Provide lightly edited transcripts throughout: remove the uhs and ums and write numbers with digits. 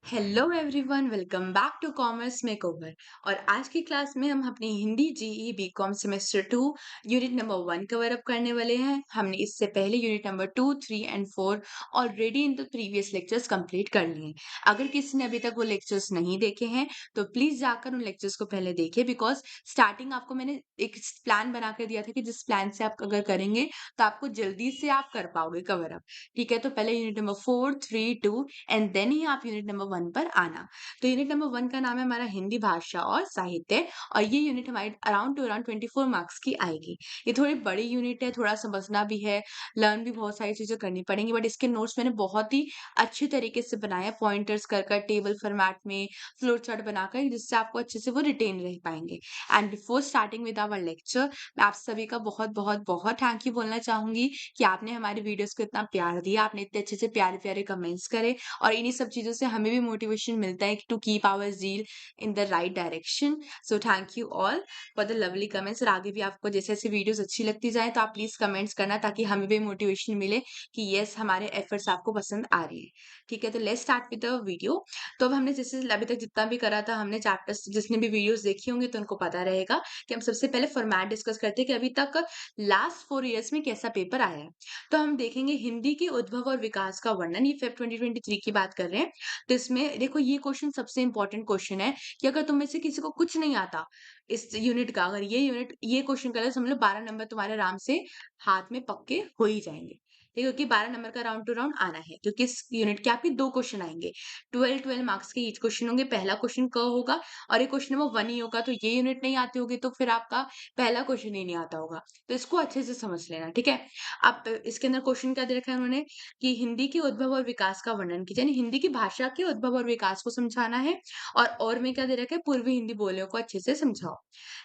Hello everyone, welcome back to commerce makeover. और आज की क्लास में हम अपनी Hindi GE BCom semester 2 unit number 1 cover up करने वाले हैं। हमने इससे पहले unit number 2, 3 and 4 already in the previous lectures complete कर लिए हैं। अगर किसी ने अभी तक वो लेक्चर्स नहीं देखे हैं तो प्लीज जाकर उन लेक्चर्स को पहले देखिए, बिकॉज स्टार्टिंग आपको मैंने एक प्लान बना कर दिया था कि जिस प्लान से आप अगर करेंगे तो आपको जल्दी से आप कर पाओगे कवर अप। ठीक है, तो पहले यूनिट नंबर 4, 3, 2 एंड देन ही आप यूनिट नंबर 1 पर आना। तो यूनिट नंबर 1 का नाम है हमारा हिंदी भाषा और साहित्य, और ये यूनिट हमारी अराउंड 24 मार्क्स की आएगी। ये थोड़ी बड़ी यूनिट है, थोड़ा समझना भी है, लर्न भी बहुत सारी चीजें करनी पड़ेंगी, बट इसके नोट्स मैंने बहुत ही अच्छी तरीके से बनाए हैं, पॉइंटर्स कर टेबल फॉर्मेट में फ्लो चार्ट बनाकर, जिससे आपको अच्छे से वो रिटेन रह पाएंगे। And before starting with our lecture, मैं आप सभी का बहुत बहुत बहुत थैंक यू बोलना चाहूंगी कि आपने हमारे वीडियोस को इतना प्यार दिया, आपने इतने अच्छे से प्यारे प्यारे कमेंट्स करे, और इन्हीं सब चीजों से हमें भी मोटिवेशन मिलता है to keep our zeal in the right direction. So thank you all for the lovely comments. और आगे भी आपको जैसे जैसे वीडियोस अच्छी लगती जाए तो आप प्लीज कमेंट्स करना, ताकि हमें भी मोटिवेशन मिले कि यस, हमारे एफर्ट्स आपको पसंद आ रही है। ठीक है, तो let's start with the video. तो अब हमने जैसे अभी तक जितना भी करा था, हमने चैप्टर्स जिसने भी वीडियोस देखी होंगी तो उनको पता रहेगा कि हम सबसे पहले फॉर्मेट डिस्कस करते हैं कि अभी तक लास्ट 4 इयर्स में कैसा पेपर आया है। तो हम देखेंगे हिंदी के उद्भव और विकास का वर्णन, ये फेब 2023 की बात कर रहे हैं। तो इसमें देखो, ये क्वेश्चन सबसे इंपॉर्टेंट क्वेश्चन है कि अगर तुम में से किसी को कुछ नहीं आता इस यूनिट का, अगर ये क्वेश्चन कर समझ लो 12 नंबर तुम्हारे आराम से हाथ में पक्के हो ही जाएंगे। ठीक है, क्योंकि 12 नंबर का राउंड टू राउंड आना है, क्योंकि इस यूनिट के आपके 2 क्वेश्चन आएंगे। 12 मार्क्स के ईच क्वेश्चन होंगे। पहला क्वेश्चन क होगा और ये क्वेश्चन नंबर 1 ही होगा। तो ये यूनिट नहीं आती होगी तो फिर आपका पहला क्वेश्चन ही नहीं आता होगा। तो इसको अच्छे से समझ लेना, ठीक है। अब इसके अंदर क्वेश्चन क्या दे रखा है उन्होंने कि हिंदी के उद्भव और विकास का वर्णन कीजिए, यानी हिंदी की भाषा के उद्भव और विकास को समझाना है। और में क्या दे रखा है, पूर्वी हिंदी बोलियों को अच्छे से समझाओ।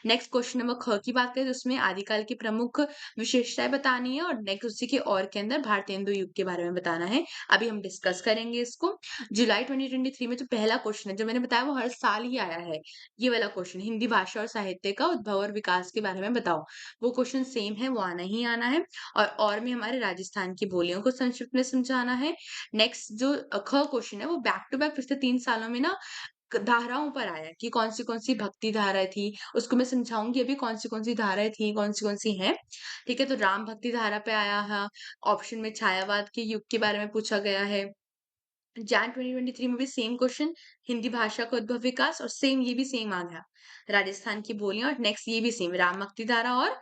नेक्स्ट क्वेश्चन नंबर ख की बात करें तो उसमें आदिकाल की प्रमुख विशेषताएं बतानी है, और नेक्स्ट उसी के और के अंदर भारतेंदु युग के बारे में बताना है। अभी हम डिस्कस करेंगे इसको। जुलाई 2023 में जो पहला क्वेश्चन है, जो मैंने बताया वो हर साल ही आया है, ये वाला क्वेश्चन, हिंदी भाषा और साहित्य का उद्भव और विकास के बारे में बताओ। वो क्वेश्चन सेम है, वो आना ही आना है। और में हमारे राजस्थान की बोलियों को संक्षिप्त में समझाना है। नेक्स्ट जो ख क्वेश्चन है वो बैक टू बैक पिछले 3 सालों में ना धाराओं पर आया है कि कौन सी भक्ति धाराएं थी, उसको मैं समझाऊंगी अभी कौन सी धाराएं थी, कौन सी हैं। ठीक है, तो राम भक्ति धारा पे आया है। ऑप्शन में छायावाद के युग के बारे में पूछा गया है। जैन 2023 में भी सेम क्वेश्चन, हिंदी भाषा का उद्भव विकास, और सेम ये भी सेम आ गया, राजस्थान की बोलियां। और नेक्स्ट ये भी सेम, राम भक्ति धारा और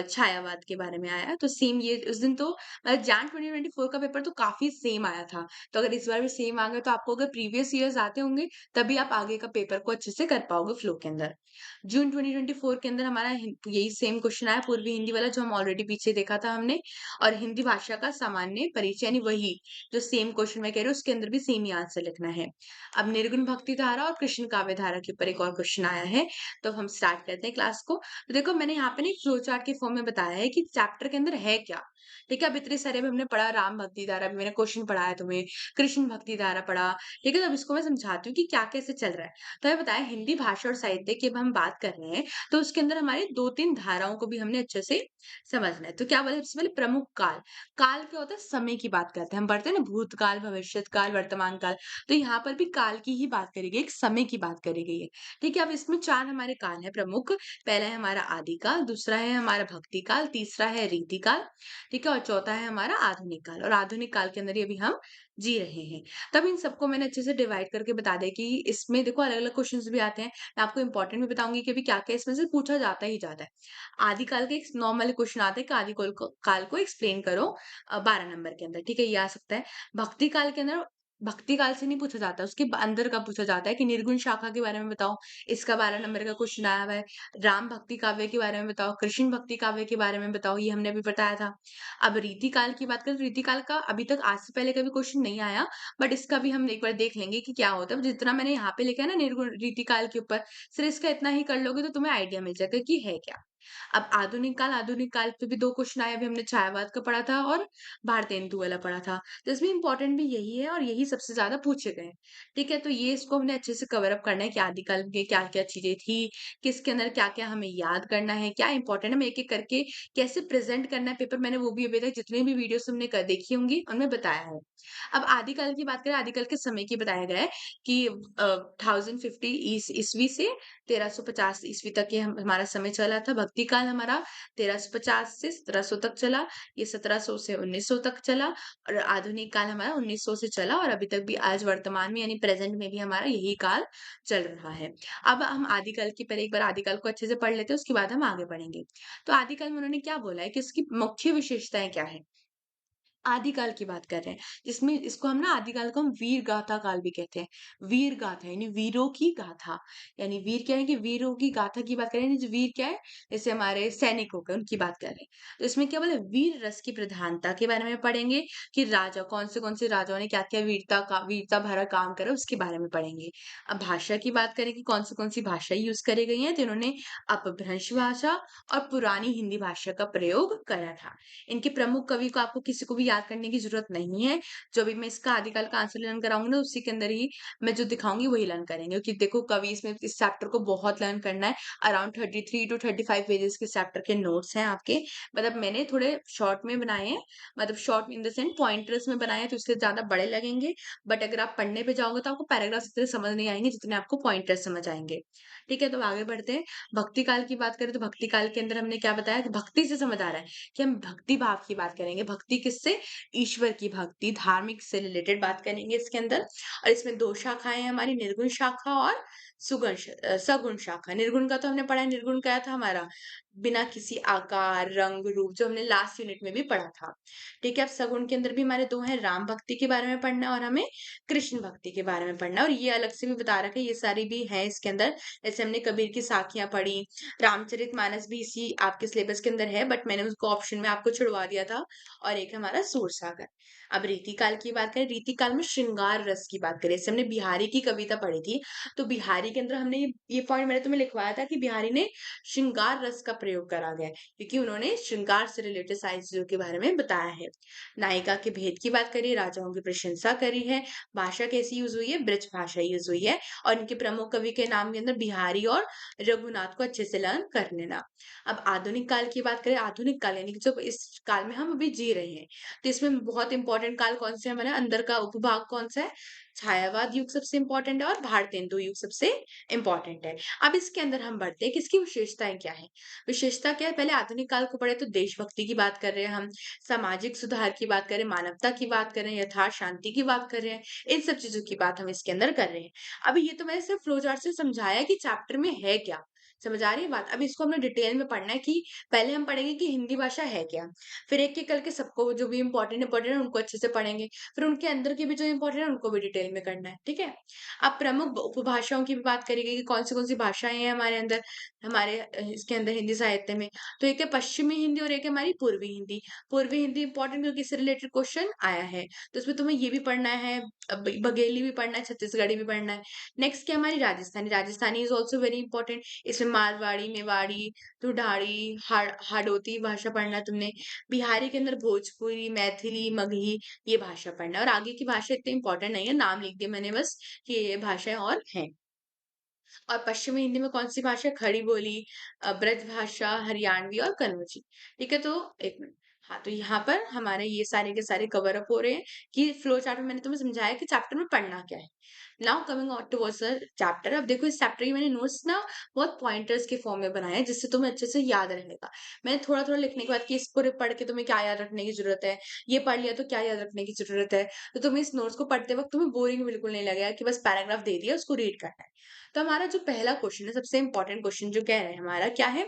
छायावाद के बारे में आया है। तो सेम ये उस दिन तो जैन 2024 का पेपर तो काफी सेम आया था। तो अगर इस बार भी सेम आ गया तो आपको अगर प्रीवियस ईयर्स आते होंगे तभी आप आगे का पेपर को अच्छे से कर पाओगे फ्लो के अंदर। जून 2024 के अंदर हमारा यही सेम क्वेश्चन आया, पूर्वी हिंदी वाला जो हम ऑलरेडी पीछे देखा था हमने। और हिंदी भाषा का सामान्य परिचय, यानी वही जो सेम क्वेश्चन मैं कह रही हूँ उसके अंदर भी सेम ही आंसर लिखना है। अब निर्गुण भक्ति धारा और कृष्ण काव्य धारा के ऊपर एक और क्वेश्चन आया है। तो हम स्टार्ट करते हैं क्लास को। तो देखो, मैंने यहाँ पे ना फ्लो चार्ट के फॉर्म में बताया है कि चैप्टर के अंदर है क्या। ठीक है, अब इतने सारे भी हमने पढ़ा, राम भक्ति धारा भी मैंने क्वेश्चन पढ़ाया तुम्हें, कृष्ण भक्ति धारा पढ़ा। ठीक है, तो अब इसको मैं समझाती हूँ कि क्या कैसे चल रहा है। तो मैं बताया हिंदी भाषा और साहित्य की अब हम बात कर रहे हैं, तो उसके अंदर हमारे 2-3 धाराओं को भी हमने अच्छे से समझना है। तो क्या बोले, सबसे पहले प्रमुख काल। काल क्या होता है, समय की बात करते हैं हम, पढ़ते हैं ना भूतकाल, भविष्यत काल, वर्तमान काल। तो यहाँ पर भी काल की ही बात करी गई, एक समय की बात करी गई है। ठीक है, अब इसमें 4 हमारे काल है प्रमुख। पहला है हमारा आदिकाल, दूसरा है हमारा भक्ति काल, तीसरा है रीति काल। ठीक है, और चौथा है हमारा आधुनिक काल। और आधुनिक काल के अंदर ही अभी हम जी रहे हैं। तब इन सबको मैंने अच्छे से डिवाइड करके बता दिया कि इसमें देखो अलग अलग क्वेश्चंस भी आते हैं। मैं आपको इंपॉर्टेंट भी बताऊंगी कि अभी क्या क्या इसमें से पूछा जाता ही जाता है। आदिकाल के एक नॉर्मल क्वेश्चन आता है कि काल को एक्सप्लेन करो 12 नंबर के अंदर। ठीक है, ये आ सकता है। भक्ति काल के अंदर भक्ति काल से नहीं पूछा जाता, उसके अंदर का पूछा जाता है कि निर्गुण शाखा के बारे में बताओ। इसका 12 नंबर का क्वेश्चन आया हुआ है। राम भक्ति काव्य के बारे में बताओ, कृष्ण भक्ति काव्य के बारे में बताओ, ये हमने अभी बताया था। अब रीति काल की बात करें तो रीति काल का अभी तक आज से पहले कभी क्वेश्चन नहीं आया, बट इसका भी हम एक बार देख लेंगे कि क्या होता है। जितना मैंने यहाँ पे लिखा है ना निर्गुण रीति काल के ऊपर, सिर्फ इसका इतना ही कर लोगे तो तुम्हें आइडिया मिल जाएगा कि है क्या। अब आधुनिक काल पे भी 2 क्वेश्चन आए, अभी हमने छायावाद का पढ़ा था और भारतेंदु वाला पढ़ा था। तो इसमें इम्पोर्टेंट भी यही है और यही सबसे ज़्यादा पूछे गए हैं। ठीक है? तो ये इसको हमने अच्छे से कवर अप करना है कि आदिकाल में क्या-क्या चीज़ें थी, किसके अंदर क्या-क्या हमें याद करना है, क्या इम्पोर्टेंट है, हमें एक-एक करके कैसे प्रेज़ेंट करना है पेपर, मैंने वो भी अभी तक जितने भी वीडियोज़ हमने देखी होंगी, उनमें बताया है। अब आदिकाल की बात करें, आदिकाल के समय की बताया गया है कि 1050 ईस्वी से 1350 ईस्वी तक ये हमारा समय चला था। भक्ति काल हमारा 1350 से 1700 तक चला, ये 1700 से 1900 तक चला और आधुनिक काल हमारा 1900 से चला और अभी तक भी आज वर्तमान में यानी प्रेजेंट में भी हमारा यही काल चल रहा है। अब हम आदिकाल की पहले एक बार आदिकाल को अच्छे से पढ़ लेते हैं, उसके बाद हम आगे बढ़ेंगे। तो आदिकाल में उन्होंने क्या बोला है कि इसकी मुख्य विशेषताएँ क्या हैं? आदिकाल की बात कर रहे हैं, जिसमें इसको हम ना आदिकाल को हम वीर गाथा काल भी कहते हैं। वीर गाथा यानी वीरों की गाथा, यानी वीर क्या है कि वीरों की गाथा की बात कर रहे हैं, जो वीर क्या है? जैसे हमारे सैनिक हो गए, उनकी बात कर रहे हैं। तो इसमें क्या बोले वीर रस की प्रधानता के बारे में पढ़ेंगे कि राजा कौन से राजाओं ने क्या-क्या वीरता भरा काम करा उसके बारे में पढ़ेंगे। अब भाषा की बात करें कि कौन सी भाषा यूज़ करी गई है, तो इन्होंने अपभ्रंश भाषा और पुरानी हिंदी भाषा का प्रयोग करा था। इनके प्रमुख कवि को आपको किसी को भी याद करने की ज़रूरत नहीं है। जो भी मैं इसका आदिकाल का आंसर लर्न कराऊँगी ना, उसी के अंदर ही मैं जो दिखाऊँगी वही लर्न करेंगे। क्योंकि देखो कवि इसमें इस चैप्टर को बहुत लर्न करना है। अराउंड 33 टू 35 पेजेज़ के चैप्टर के नोट्स हैं आपके। मतलब मैंने थोड़े शॉर्ट में बनाए हैं, मतलब short in the sense pointers में बनाए हैं तो इसलिए ज़्यादा बड़े लगेंगे। बट अगर आप पढ़ने पे जाओगे तो आपको पैराग्राफ्स इतने समझ नहीं आएँगे जितने आपको पॉइंटर्स समझ आएँगे। ठीक है? तो आगे बढ़ते हैं। भक्ति काल की बात करें तो भक्ति काल के अंदर हमने क्या बताया कि भक्ति से समझ आ रहा है कि हम भक्ति भाव की बात करेंगे। भक्ति किससे? ईश्वर की भक्ति, धार्मिक से रिलेटेड बात करेंगे इसके अंदर और इसमें 2 शाखाएँ हैं हमारी निर्गुण शाखा और सगुण शाखा। निर्गुण का तो हमने पढ़ा है, निर्गुण क्या था हमारा? बिना किसी आकार, रंग, रूप जो हमने लास्ट यूनिट में भी पढ़ा था। ठीक है? अब सगुण के अंदर भी हमारे 2 हैं, राम भक्ति के बारे में पढ़ना है और हमें कृष्ण भक्ति के बारे में पढ़ना है और ये अलग से भी बता रखा है, ये सारी भी हैं इसके अंदर। जैसे हमने कबीर की साखियाँ पढ़ी, रामचरितमानस भी इसी आपके सिलेबस के अंदर है बट मैंने उसको ऑप्शन में आपको छुड़वा दिया था और एक हमारा सूरसागर। अब रीतिकाल की बात करें, रीतिकाल में श्रृंगार रस की बात करें, जैसे हमने बिहारी की कविता पढ़ी थी, तो बिहारी के अंदर हमने ये पॉइंट मैंने तुम्हें लिखवाया था कि बिहारी ने श्रृंगार रस का प्रयोग करा गया है, क्योंकि उन्होंने श्रृंगार से रिलेटेड सारी चीज़ों के बारे में बताया है। नायिका के भेद की बात करी, राजाओं की प्रशंसा करी है, भाषा कैसी यूज़ हुई है? ब्रज भाषा यूज़ हुई है और इनके प्रमुख कवि के नाम के अंदर बिहारी और रघुनाथ को अच्छे से लर्न कर लेना। अब आधुनिक काल की बात करें, आधुनिक काल यानी कि जब इस काल में हम अभी जी रहे हैं, तो इसमें बहुत इंपॉर्टेंट काल कौन से हमारे अंदर का उपभाग कौन सा है? छायावाद युग सबसे इंपॉर्टेंट है और भारतेंदु युग सबसे इंपॉर्टेंट है। अब इसके अंदर हम बढ़ते हैं कि इसकी विशेषताएँ क्या हैं? विशेषता क्या है? पहले आधुनिक काल को पढ़े तो देशभक्ति की बात कर रहे हैं हम, सामाजिक सुधार की बात करें, मानवता की बात करें, यथार्थ शांति की बात कर रहे हैं, इन सब चीज़ों की बात हम इसके अंदर कर रहे हैं। अभी ये तो मैंने सिर्फ फ्लो चार्ट से समझाया कि चैप्टर में है क्या, समझ आ रही है बात? अब इसको हमने डिटेल में पढ़ना है कि पहले हम पढ़ेंगे कि हिंदी भाषा है क्या? फिर एक-एक करके सबको जो भी इम्पोर्टेंट है उनको अच्छे से पढ़ेंगे। फिर उनके अंदर के भी जो इम्पोर्टेंट है उनको भी डिटेल में करना है, ठीक है? अब प्रमुख उपभाषाओं की भी बात करी गई कि कौन सी भाषाएँ हैं हमारे अंदर, हमारे इसके अंदर हिंदी साहित्य में। तो एक है पश्चिमी हिंदी और एक है हमारी पूर्वी हिंदी। पूर्वी हिंदी इम्पोर्टेंट क्योंकि इससे रिलेटेड क्वेश्चन आया है। तो इसमें तुम्हें ये भी पढ़ना है, बघेली भी पढ़ना है, छत्तीसगढ़ी भी पढ़ना है। नेक्स्ट क्या हमारी Rajasthani, Rajasthani is also very important. इसमें मारवाड़ी, मेवाड़ी, दुढ़ाड़ी, हाड़ौती भाषा पढ़ना है तुमने। बिहारी के अंदर भोजपुरी, मैथिली, मगही ये भाषा पढ़ना है और आगे की भाषा इतनी इंपॉर्टेंट नहीं है, नाम लिख दिया मैंने बस कि ये भाषाएँ और हैं। और पश्चिमी हिंदी में कौन-सी भाषा है? खड़ी बोली, ब्रज भाषा, हरियाणवी और कन्नौजी। ठीक है, तो 1 मिनट। हाँ, तो यहाँ पर हमारे ये सारे के सारे कवर अप हो रहे हैं कि फ्लो चार्ट में मैंने तुम्हें समझाया कि चैप्टर में पढ़ना क्या है। Now coming on towards the chapter. अब देखो इस चैप्टर के मैंने नोट्स ना बहुत पॉइंटर्स के फॉर्म में बनाए हैं जिससे तुम्हें अच्छे से याद रहेगा। मैंने थोड़ा-थोड़ा लिखने के बाद कि इसको पढ़ के तुम्हें क्या याद रखने की ज़रूरत है, ये पढ़ लिया तो क्या याद रखने की ज़रूरत है। तो तुम्हें इस नोट्स को पढ़ते वक़्त तुम्हें बोरिंग बिल्कुल नहीं लगेगा कि बस पैराग्राफ दे दिया उसको रीड करना है। तो हमारा जो पहला क्वेश्चन है, सबसे इम्पोर्टेंट क्वेश्चन जो कह रहे हैं हमारा क्या है?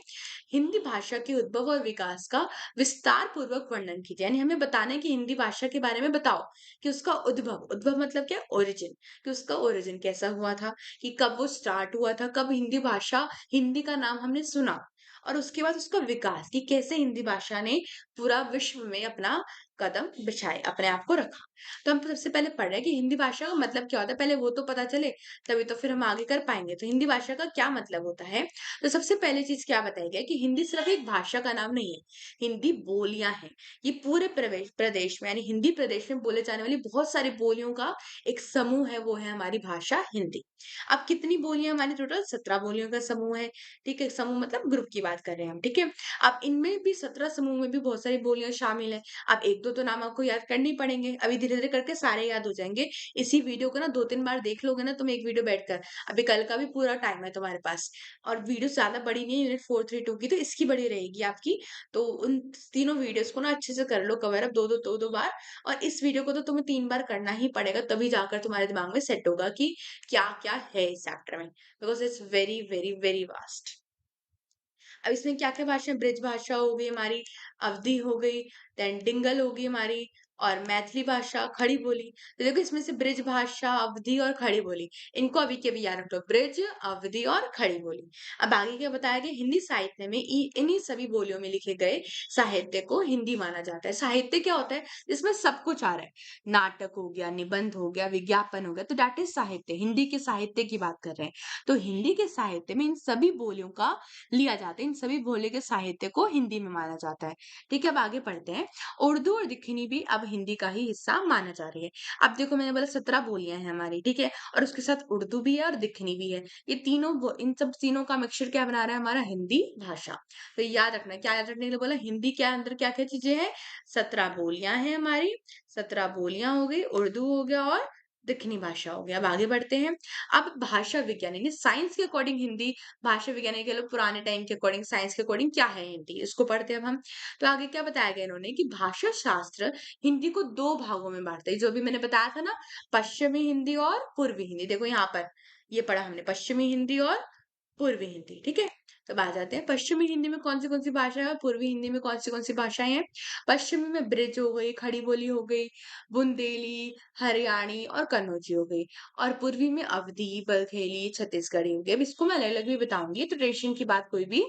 हिंदी भाषा के उद्भव और विकास का विस्तार पूर्वक वर्णन कीजिए। यानी हमें बताना है कि हिंदी भाषा के बारे में बताओ कि उसका उद्भव मतलब क्या? ओरिजिन, कि उसका ओरिजिन कैसा हुआ था, कि कब वो स्टार्ट हुआ था, कब हिंदी का नाम हमने सुना और उसके बाद उसका विकास कि कैसे हिंदी भाषा ने पूरा विश्व में अपना कदम बिछाए, अपने आप को रखा। तो हम सबसे पहले पढ़ रहे हैं कि हिंदी भाषा का मतलब क्या होता है, पहले वो तो पता चले, तभी तो फिर हम आगे कर पाएँगे। तो हिंदी भाषा का क्या मतलब होता है? तो सबसे पहली चीज़ क्या बताई गई कि हिंदी सिर्फ़ एक भाषा का नाम नहीं है, हिंदी बोलियाँ हैं। ये पूरे प्रदेश में यानी हिंदी प्रदेश में बोले जाने वाली बहुत सारी बोलियों का एक समूह है, वो है हमारी भाषा हिंदी। अब कितनी बोलियाँ हमारी टोटल 17 बोलियों का समूह है, ठीक है? समूह मतलब ग्रुप की बात कर रहे हैं हम, ठीक है? अब इनमें भी 17 समूह में भी बहुत सारी बोलियाँ शामिल हैं। अब 1-2 तो नाम आपको याद करने ही पड़ेंगे, अभी धीरे-धीरे करके सारे याद हो जाएँगे। इसी वीडियो को ना 2-3 बार देख लोगे ना तुम एक वीडियो बैठकर, अभी कल का भी पूरा टाइम है तुम्हारे पास और वीडियो ज़्यादा बड़ी नहीं है यूनिट 4, 3, 2 की तो इसकी बड़ी रहेगी आपकी। तो उन तीनों वीडियोज़ को ना अच्छे से कर लो कवर अप 2-2 बार और इस वीडियो को तो तुम्हें 3 बार करना ही पड़ेगा तभी जाकर तुम्हारे दिमाग में सेट होगा कि क्या-क्या है इस चैप्टर में। Because it's very, very, very vast. अब इसमें क्या-क्या भाषा है, ब्रज भाषा हो गई हमारी, अवधी हो गई, देन डिंगल होगी हमारी और मैथिली भाषा, खड़ी बोली। तो देखो इसमें से ब्रज भाषा, अवधी और खड़ी बोली, इनको अभी के अभी याद रख लो, ब्रज, अवधी और खड़ी बोली। अब आगे क्या बताया गया, हिंदी साहित्य में इन्हीं सभी बोलियों में लिखे गए साहित्य को हिंदी माना जाता है। साहित्य क्या होता है? जिसमें सब कुछ आ रहा है, नाटक हो गया, निबंध हो गया, विज्ञापन हो गया, तो दैट इज़ साहित्य, हिंदी के साहित्य की बात कर रहे हैं। तो हिंदी के साहित्य में इन सभी बोलियों का लिया जाता है। इन सभी बोले के साहित्य को हिंदी में माना जाता है। ठीक है, अब आगे पढ़ते हैं। उर्दू और दक्खनी भी अब हिंदी का ही हिस्सा माना जा रही है। अब देखो मैंने बोला 17 बोलियाँ हैं हमारी, ठीक है? और उसके साथ उर्दू भी है और दक्खनी भी है। ये तीनों इन सब तीनों का मिक्सचर क्या बना रहा है हमारा हिंदी भाषा। तो याद रखना है, क्या याद रखने के लिए बोला हिंदी के अंदर क्या-क्या चीज़ें हैं? 17 बोलियाँ हैं हमारी, 17 बोलियाँ हो गई, उर्दू हो गया और दक्खनी भाषा हो गया। अब आगे बढ़ते हैं। अब भाषा विज्ञान यानी साइंस के अकॉर्डिंग हिंदी भाषा वैज्ञानिक कह लो पुराने टाइम के अकॉर्डिंग साइंस के अकॉर्डिंग क्या है हिंदी इसको पढ़ते हैं अब हम। तो आगे क्या बताया गया इन्होंने कि भाषा शास्त्र हिंदी को 2 भागों में बांटता है, जो भी मैंने बताया था ना, पश्चिमी हिंदी और पूर्वी हिंदी। देखो यहाँ पर ये पढ़ा हमने, पश्चिमी हिंदी और पूर्वी हिंदी, ठीक है? तो अब आ जाते हैं पश्चिमी हिंदी में कौन सी भाषा है और पूर्वी हिंदी में कौन सी भाषाएं हैं। पश्चिमी में ब्रिज हो गई, खड़ी बोली हो गई, बुंदेली, हरियाणी और कन्नौजी हो गई और पूर्वी में अवधी, बघेली, छत्तीसगढ़ी हो गई। अब इसको मैं अलग-अलग भी बताऊँगी, तो ट्रेडिशन की बात कोई भी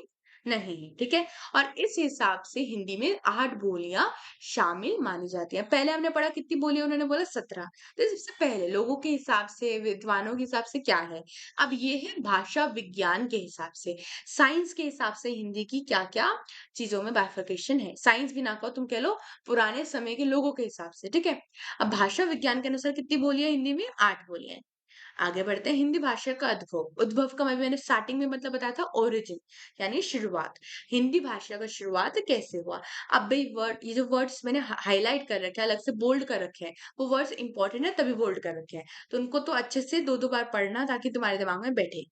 नहीं है, ठीक है? और इस हिसाब से हिंदी में 8 बोलियाँ शामिल मानी जाती हैं। पहले हमने पढ़ा कितनी बोलियाँ उन्होंने बोला 17। तो सबसे पहले लोगों के हिसाब से, विद्वानों के हिसाब से क्या है? अब ये है भाषा विज्ञान के हिसाब से, साइंस के हिसाब से हिंदी की क्या-क्या चीज़ों में बाइफरकेशन है। साइंस भी ना कहो तुम कह लो पुराने समय के लोगों के हिसाब से, ठीक है? अब भाषा विज्ञान के अनुसार कितनी बोलियाँ हिंदी में? 8 बोलियाँ हैं। आगे बढ़ते हैं हिंदी भाषा का उद्भव। उद्भव का मैंने स्टार्टिंग में मतलब बताया था ओरिजिन यानी शुरुआत। हिंदी भाषा का शुरुआत कैसे हुआ? अब भाई वर्ड ये जो वर्ड्स मैंने हाइलाइट कर रखे हैं, अलग से बोल्ड कर रखे हैं, वो वर्ड्स इंपॉर्टेंट है तभी बोल्ड कर रखे हैं। तो उनको तो अच्छे से 2-2 बार पढ़ना ताकि तुम्हारे दिमाग में बैठे।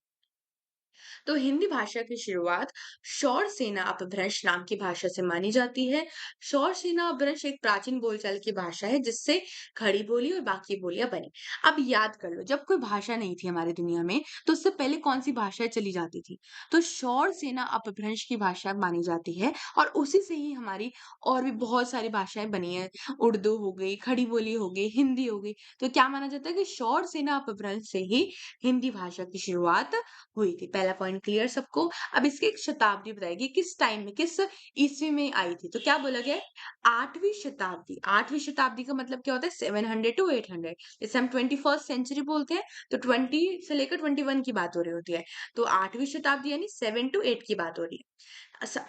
तो हिंदी भाषा की शुरुआत शौर सेना अपभ्रंश नाम की भाषा से मानी जाती है। शौर सेना अपभ्रंश एक प्राचीन बोलचाल की भाषा है जिससे खड़ी बोली और बाकी बोलियां बनी। अब याद कर लो जब कोई भाषा नहीं थी हमारी दुनिया में तो उससे पहले कौन सी भाषाएं चली जाती थी, तो शौर सेना अपभ्रंश की भाषा मानी जाती है और उसी से ही हमारी और भी बहुत सारी भाषाएं बनी है। उर्दू हो गई, खड़ी बोली हो गई, हिंदी हो गई। तो क्या माना जाता है कि शौर सेना अपभ्रंश से ही हिंदी भाषा की शुरुआत हुई थी। पहला पॉइंट क्लियर सबको? अब इसकी एक शताब्दी बताएगी किस टाइम में, किस ईस्वी में आई थी। तो क्या बोला गया है? 8वीं शताब्दी। 8वीं शताब्दी का मतलब क्या होता है? 700 टू 800। जैसे हम 21st सेंचुरी बोलते हैं तो 20 से लेकर 21 की बात हो रही होती है। तो 8वीं शताब्दी यानी 7 टू 8 की बात हो रही है।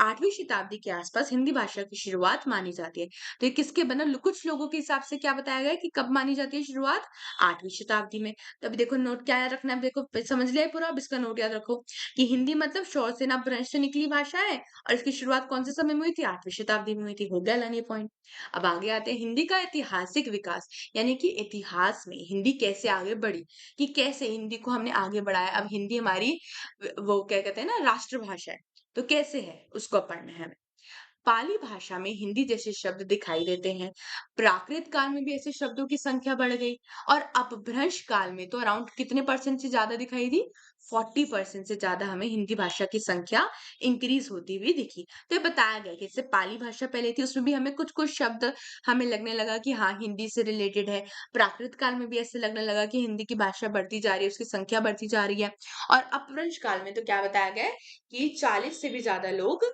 8वीं शताब्दी के आसपास हिंदी भाषा की शुरुआत मानी जाती है। तो ये किसके बना, कुछ लोगों के हिसाब से क्या बताया गया है कि कब मानी जाती है शुरुआत? 8वीं शताब्दी में। तो अभी देखो नोट क्या याद रखना है, देखो समझ लिया है पूरा, अब इसका नोट याद रखो कि हिंदी मतलब शौर सेना अपभ्रंश से निकली भाषा है और इसकी शुरुआत कौन से समय में हुई थी? 8वीं शताब्दी में हुई थी। हो गया लानी पॉइंट। अब आगे आते हैं हिंदी का ऐतिहासिक विकास, यानी कि इतिहास में हिंदी कैसे आगे बढ़ी, कि कैसे हिंदी को हमने आगे बढ़ाया। अब हिंदी हमारी वो क्या कहते हैं ना राष्ट्रभाषा है, तो कैसे है उसको पढ़ना है हमें। पाली भाषा में हिंदी जैसे शब्द दिखाई देते हैं। प्राकृत काल में भी ऐसे शब्दों की संख्या बढ़ गई और अपभ्रंश काल में तो अराउंड कितने परसेंट से ज्यादा दिखाई दी? 40% से ज्यादा हमें हिंदी भाषा की संख्या इंक्रीज होती हुई दिखी। तो ये बताया गया कि जैसे पाली भाषा पहले थी उसमें भी हमें कुछ कुछ शब्द हमें लगने लगा कि हाँ हिंदी से रिलेटेड है। प्राकृत काल में भी ऐसे लगने लगा कि हिंदी की भाषा बढ़ती जा रही है, उसकी संख्या बढ़ती जा रही है। और अपभ्रंश काल में तो क्या बताया गया है कि 40 से भी ज्यादा लोग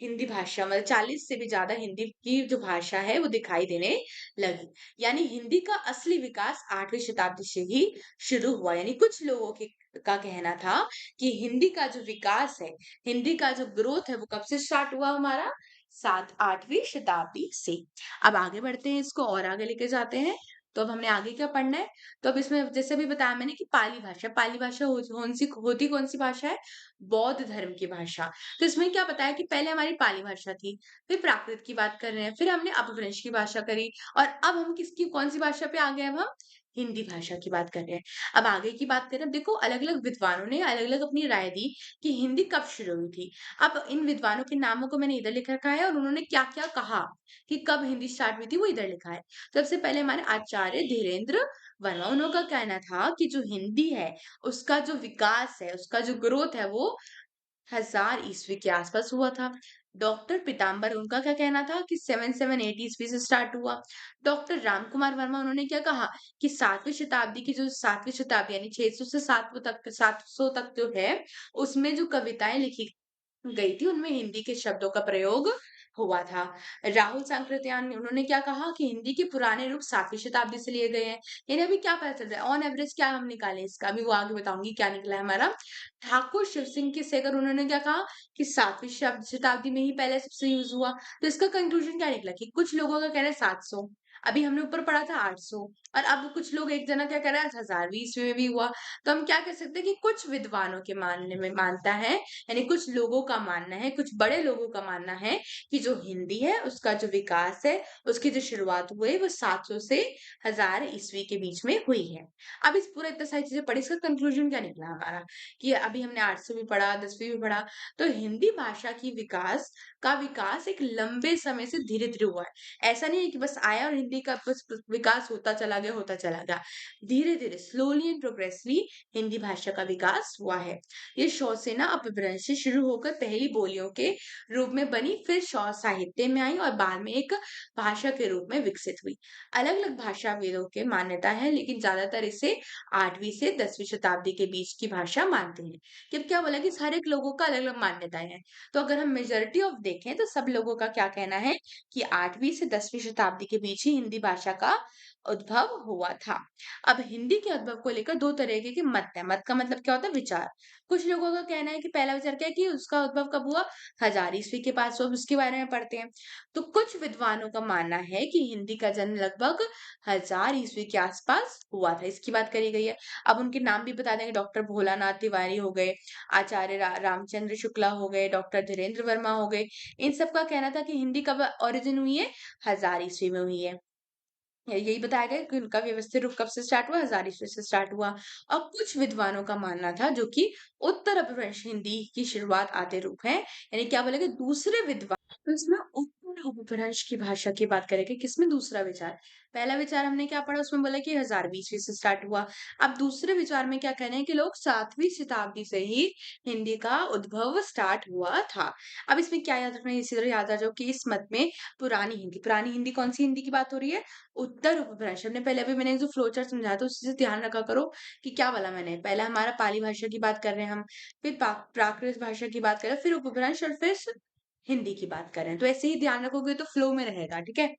हिंदी भाषा मतलब 40 से भी ज़्यादा हिंदी की जो भाषा है वो दिखाई देने लगी। यानी हिंदी का असली विकास 8वीं शताब्दी से ही शुरू हुआ। यानी कुछ लोगों के का कहना था कि हिंदी का जो विकास है, हिंदी का जो ग्रोथ है वो कब से स्टार्ट हुआ हमारा? 7-8वीं शताब्दी से। अब आगे बढ़ते हैं, इसको और आगे लेके जाते हैं। तो अब हमने आगे क्या पढ़ना है? तो अब इसमें जैसे अभी बताया मैंने कि पाली भाषा होती कौन-सी भाषा है? बौद्ध धर्म की भाषा। तो इसमें क्या बताया कि पहले हमारी पाली भाषा थी, फिर प्राकृत की बात कर रहे हैं, फिर हमने अपभ्रंश की भाषा करी और अब हम किसकी कौन-सी भाषा पे आ गए अब हम? हिंदी भाषा की बात कर रहे हैं। अब आगे की बात करें, देखो अलग-अलग विद्वानों ने अलग-अलग अपनी राय दी कि हिंदी कब शुरू हुई थी। अब इन विद्वानों के नामों को मैंने इधर लिख रखा है और उन्होंने क्या-क्या कहा कि कब हिंदी स्टार्ट हुई थी वो इधर लिखा है। सबसे पहले हमारे आचार्य धीरेन्द्र वर्मा, उन्हों का कहना था कि जो हिंदी है, उसका जो विकास है, उसका जो ग्रोथ है वो 1000 ईस्वी के आसपास हुआ था। डॉक्टर पीताम्बर, उनका क्या कहना था कि 778 ईस्वी से स्टार्ट हुआ। डॉक्टर रामकुमार वर्मा, उन्होंने क्या कहा कि 7वीं शताब्दी की जो 7वीं शताब्दी यानी 600 से 700 तक जो है, उसमें जो कविताएँ लिखी गई थी, उनमें हिंदी के शब्दों का प्रयोग हुआ था। राहुल सांकृत्यान ने उन्होंने क्या कहा कि हिंदी के पुराने रूप 7वीं शताब्दी से लिए गए हैं। यानी अभी क्या पता चल रहा है, ऑन एवरेज क्या हम निकालें इसका, अभी वो आगे बताऊँगी क्या निकला है हमारा। ठाकुर शिव सिंह के सेकर, उन्होंने क्या कहा कि 7वीं शताब्दी में ही पहले सबसे यूज़ हुआ। तो इसका कंक्लूजन क्या निकला कि कुछ लोगों का कहना है 700, अभी हमने ऊपर पढ़ा था 800 और अब कुछ लोग, एक जना क्या कह रहा है 1000वीं ईस्वी में भी हुआ। तो हम क्या कह सकते हैं कि कुछ विद्वानों के मानने में मानता है, यानी कुछ लोगों का मानना है, कुछ बड़े लोगों का मानना है कि जो हिंदी है उसका जो विकास है, उसकी जो शुरुआत हुई वो 700 से 1000 ईस्वी के बीच में हुई है। अब इस पूरा इतना सारी चीज़ें पढ़ी, इसका कंक्लूजन क्या निकला हमारा कि अभी हमने 800 भी पढ़ा, 10वीं भी पढ़ा, तो हिंदी भाषा की विकास एक लंबे समय से धीरे-धीरे हुआ है। ऐसा नहीं है कि बस आया और हिंदी का बस विकास होता चला गया। धीरे-धीरे स्लोली एंड प्रोग्रेसिवली हिंदी भाषा का विकास हुआ है। ये शौसेना अपभ्रंश से शुरू होकर पहली बोलियों के रूप में बनी, फिर शौ साहित्य में आई और बाद में एक भाषा के रूप में विकसित हुई। अलग-अलग भाषाविदों के मान्यता है, लेकिन ज्यादातर इसे 8वीं से 10वीं शताब्दी के बीच की भाषा मानते हैं। जब क्या बोला कि हर एक लोगों का अलग-अलग मान्यताएं हैं। तो अगर हम मेजॉरिटी ऑफ देखें तो सब लोगों का क्या कहना है कि 8वीं से 10वीं शताब्दी के बीच ही हिंदी भाषा का उद्भव हुआ था। अब हिंदी के उद्भव को लेकर 2 तरीके के मत हैं। मत का मतलब क्या होता है? विचार। कुछ लोगों का कहना है कि पहला विचार क्या है कि उसका उद्भव कब हुआ? 1000 ईस्वी के पास, तो अब उसके बारे में पढ़ते हैं। तो कुछ विद्वानों का मानना है कि हिंदी का जन्म लगभग 1000 ईस्वी के आसपास हुआ था, इसकी बात करी गई है। अब उनके नाम भी बता देंगे, डॉक्टर भोलानाथ तिवारी हो गए, आचार्य रामचंद्र शुक्ला हो गए, डॉक्टर धीरेन्द्र वर्मा हो गए। इन सब का कहना था कि हिंदी कब ओरिजिन हुई है? 1000 ईस्वी में हुई है। यही बताया गया कि उनका व्यवस्थित रूप कब से स्टार्ट हुआ? 1000 ईस्वी से स्टार्ट हुआ। और कुछ विद्वानों का मानना था जो कि उत्तर अपभ्रंश हिंदी की शुरुआत आद्य रूप है। यानी क्या बोलेंगे दूसरे विद्वान, तो इसमें उत्तर अपभ्रंश की भाषा की बात करेंगे। किसमें? दूसरा विचार। पहला विचार हमने क्या पढ़ा, उसमें बोला कि 1000वीं ईस्वी से स्टार्ट हुआ। अब दूसरे विचार में क्या कह रहे हैं कि लोग 7वीं शताब्दी से ही हिंदी का उद्भव स्टार्ट हुआ था। अब इसमें क्या याद रखना है, इसी तरह याद आ जाओ कि इस मत में पुरानी हिंदी कौन सी हिंदी की बात हो रही है? उत्तर उपभ्रंश। हमने पहले अभी मैंने जो फ्लो चार्ट समझाया था उसी से ध्यान रखा करो कि क्या बोला मैंने। पहला हमारा पाली भाषा की बात कर रहे हैं हम, फिर प्राकृत भाषा की बात कर रहे हैं, फिर उपभ्रंश और फिर हिंदी की बात कर रहे हैं। तो ऐसे ही ध्यान रखोगे तो फ्लो में रहेगा, ठीक है?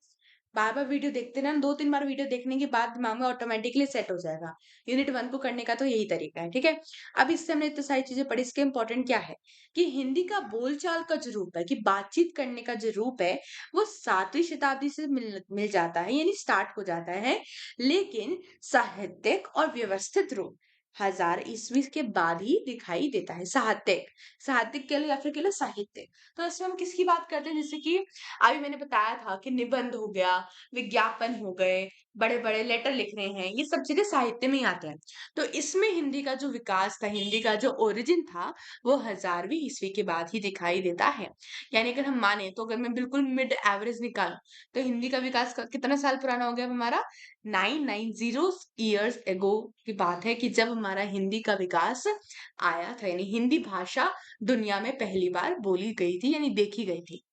बार-बार वीडियो देखते रहना, 2-3 बार वीडियो देखने के बाद दिमाग में ऑटोमेटिकली सेट हो जाएगा। यूनिट 1 को करने का तो यही तरीका है, ठीक है? अब इससे हमने इतनी सारी चीज़ें पढ़ी, इसके इम्पोर्टेंट क्या है कि हिंदी का बोलचाल का जो रूप है, कि बातचीत करने का जो रूप है, वो 7वीं शताब्दी से मिल मिल जाता है, यानी स्टार्ट हो जाता है। लेकिन साहित्यिक और व्यवस्थित रूप 1000 ईस्वी के बाद ही दिखाई देता है। साहित्यिक कह लो या फिर कह लो साहित्य। तो इसमें हम किसकी बात करते हैं? जैसे कि अभी मैंने बताया था कि निबंध हो गया, विज्ञापन हो गए, बड़े-बड़े लेटर लिख रहे हैं, ये सब चीज़ें साहित्य में ही आते हैं। तो इसमें हिंदी का जो विकास था, हिंदी का जो ओरिजिन था, वो 1000वीं ईस्वी के बाद ही दिखाई देता है। यानी अगर हम माने तो अगर मैं बिल्कुल मिड एवरेज निकालूँ, तो हिंदी का विकास क कितना साल पुराना हो गया अब हमारा? 990 इयर्स एगो की बात है कि जब हमारा हिंदी का विकास आया था, यानी हिंदी भाषा दुनिया में पहली बार बोली गई थी, यानी देखी गई थी।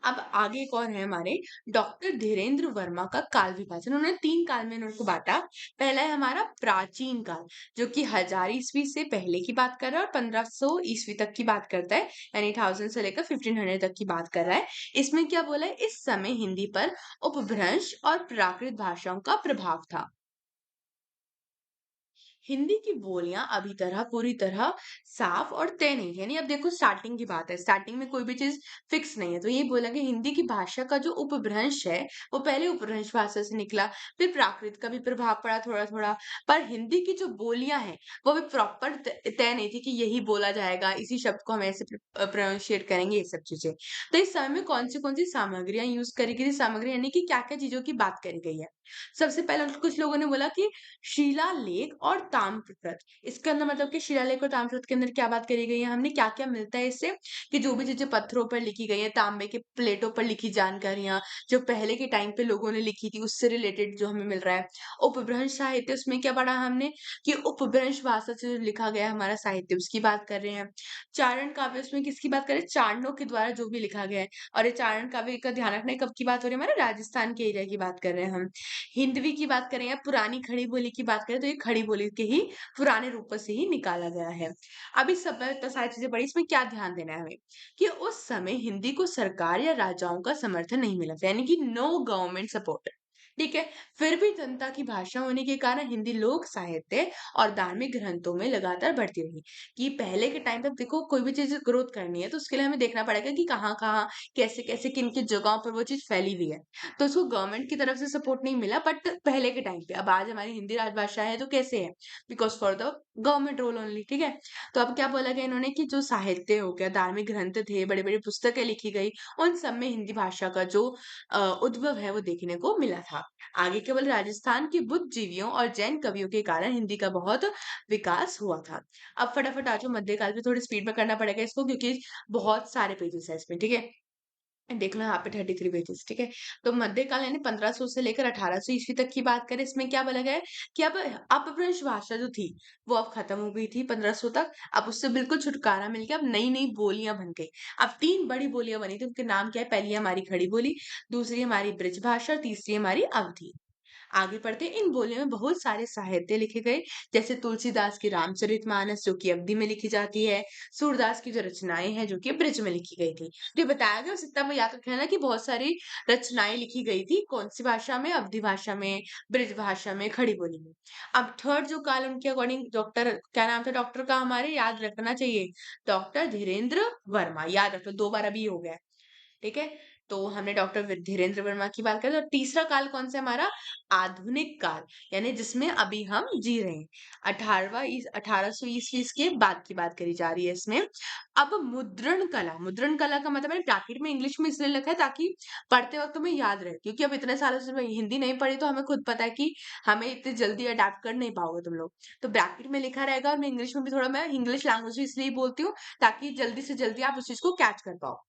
अब आगे एक और है हमारे डॉक्टर धीरेन्द्र वर्मा का काल विभाजन। उन्होंने 3 काल में इनको बाँटा। पहला है हमारा प्राचीन काल, जो कि 1000 ईस्वी से पहले की बात कर रहा है और 1500 ईस्वी तक की बात करता है, यानी 1000 से लेकर 1500 तक की बात कर रहा है। इसमें क्या बोला है, इस समय हिंदी पर उपभ्रंश और प्राकृत भाषाओं का प्रभाव था। हिंदी की बोलियां अभी तरह पूरी तरह साफ और तय नहीं थी। यानी अब देखो स्टार्टिंग की बात है, स्टार्टिंग में कोई भी चीज फिक्स नहीं है, तो ये बोला कि हिंदी की भाषा का जो उपभ्रंश है वो पहले उपभ्रंश भाषा से निकला, फिर प्राकृत का भी प्रभाव पड़ा थोड़ा थोड़ा। पर हिंदी की जो बोलियां हैं वो भी प्रॉपर तय नहीं थी कि यही बोला जाएगा, इसी शब्द को हम ऐसे प्रोनाउंशिएट करेंगे, ये सब चीजें। तो इस समय में कौन सी सामग्रियां यूज करी गई थी, सामग्री यानी कि क्या क्या चीजों की बात करी गई है। सबसे पहले कुछ लोगों ने बोला कि शिलालेख और ताम्रपत्र। इसके अंदर मतलब कि शिलालेख और ताम्रपत्र के अंदर क्या बात करी गई है, हमने क्या-क्या मिलता है इससे, कि जो भी चीज़ें पत्थरों पर लिखी गई हैं, तांबे के प्लेटों पर लिखी जानकारियाँ, जो पहले के टाइम पे लोगों ने लिखी थी, उससे रिलेटेड जो हमें मिल रहा है। उपभ्रंश साहित्य, उसमें क्या पढ़ा हमने कि उपभ्रंश भाषा से जो लिखा गया है हमारा साहित्य, उसकी बात कर रहे हैं। चारण काव्य, उसमें किसकी बात कर रहे हैं, चारणों के द्वारा जो भी लिखा गया है। और ये चारण काव्य का ध्यान रखना है, कब की बात हो रही है, हमारे राजस्थान के एरिया की बात कर रहे हैं हम। हिंदवी की बात करें या पुरानी खड़ी बोली की बात करें, तो ये खड़ी बोली के ही पुराने रूप से ही निकाला गया है। अब इस सब में इतना सारी चीजें पढ़ी, इसमें क्या ध्यान देना है हमें, कि उस समय हिंदी को सरकार या राजाओं का समर्थन नहीं मिला था, यानी कि नो गवर्नमेंट सपोर्ट। ठीक है। फिर भी जनता की भाषा होने के कारण हिंदी लोक साहित्य और धार्मिक ग्रंथों में लगातार बढ़ती रही। कि पहले के टाइम पे देखो कोई भी चीज ग्रोथ करनी है तो उसके लिए हमें देखना पड़ेगा कि कहाँ कहाँ कैसे कैसे किन किन जगहों पर वो चीज फैली हुई है। तो उसको गवर्नमेंट की तरफ से सपोर्ट नहीं मिला, बट पहले के टाइम पे। अब आज हमारी हिंदी राजभाषा है तो कैसे है, because for the government role only. ठीक है। तो अब क्या बोला गया इन्होंने कि जो साहित्य हो गया, धार्मिक ग्रंथ थे, बड़े बड़े पुस्तकें लिखी गई, उन सब में हिंदी भाषा का जो उद्भव है वो देखने को मिला था। आगे केवल राजस्थान के बुद्धिजीवियों और जैन कवियों के कारण हिंदी का बहुत विकास हुआ था। अब फटाफट आ जाओ मध्यकाल पे, थोड़ी स्पीड में करना पड़ेगा इसको क्योंकि बहुत सारे पेजेस है इसमें। ठीक है। देख लो यहाँ पे 33 पेजेस। ठीक है। तो मध्यकाल यानी 1500 से लेकर 1800 ईस्वी तक की बात करें, इसमें क्या बोला गया है कि अब अपभ्रंश भाषा जो थी वो अब खत्म हो गई थी 1500 तक। अब उससे बिल्कुल छुटकारा मिल गया, अब नई नई बोलियां बन गई। अब 3 बड़ी बोलियां बनी थी, उनके नाम क्या है, पहली हमारी खड़ी बोली, दूसरी हमारी ब्रज भाषा, तीसरी हमारी अवधी। आगे बढ़ते हैं, इन बोलियों में बहुत सारे साहित्य लिखे गए, जैसे तुलसीदास की रामचरितमानस जो कि अवधी में लिखी जाती है, सूरदास की जो रचनाएं हैं जो कि ब्रज में लिखी गई थी। तो ये बताया गया, बस इतना में याद रखना है कि बहुत सारी रचनाएं लिखी गई थी, कौन सी भाषा में, अवधी भाषा में, ब्रज भाषा में, खड़ी बोली में। अब थर्ड जो काल उनके अकॉर्डिंग, डॉक्टर क्या नाम था डॉक्टर का, हमारे याद रखना चाहिए, डॉक्टर धीरेन्द्र वर्मा। याद रख लो, 2 बार अभी हो गया। ठीक है। तो हमने डॉक्टर धीरेन्द्र वर्मा की बात करें, तो तीसरा काल कौन सा है हमारा, आधुनिक काल, यानी जिसमें अभी हम जी रहे हैं। 1800 ईस्वी के बाद की बात करी जा रही है इसमें। अब मुद्रण कला, मुद्रण कला का मतलब है, ब्रैकेट में इंग्लिश में इसलिए लिखा है ताकि पढ़ते वक्त हमें याद रहे, क्योंकि अब इतने सालों से मैं हिंदी नहीं पढ़ी तो हमें खुद पता है कि हमें इतनी जल्दी अडेप्ट कर नहीं पाओगे तुम लोग। तो ब्रैकेट में लिखा रहेगा, और मैं इंग्लिश में भी थोड़ा, मैं इंग्लिश लैंग्वेज भी इसलिए बोलती हूँ ताकि जल्दी से जल्दी आप उस चीज को कैच कर पाओ।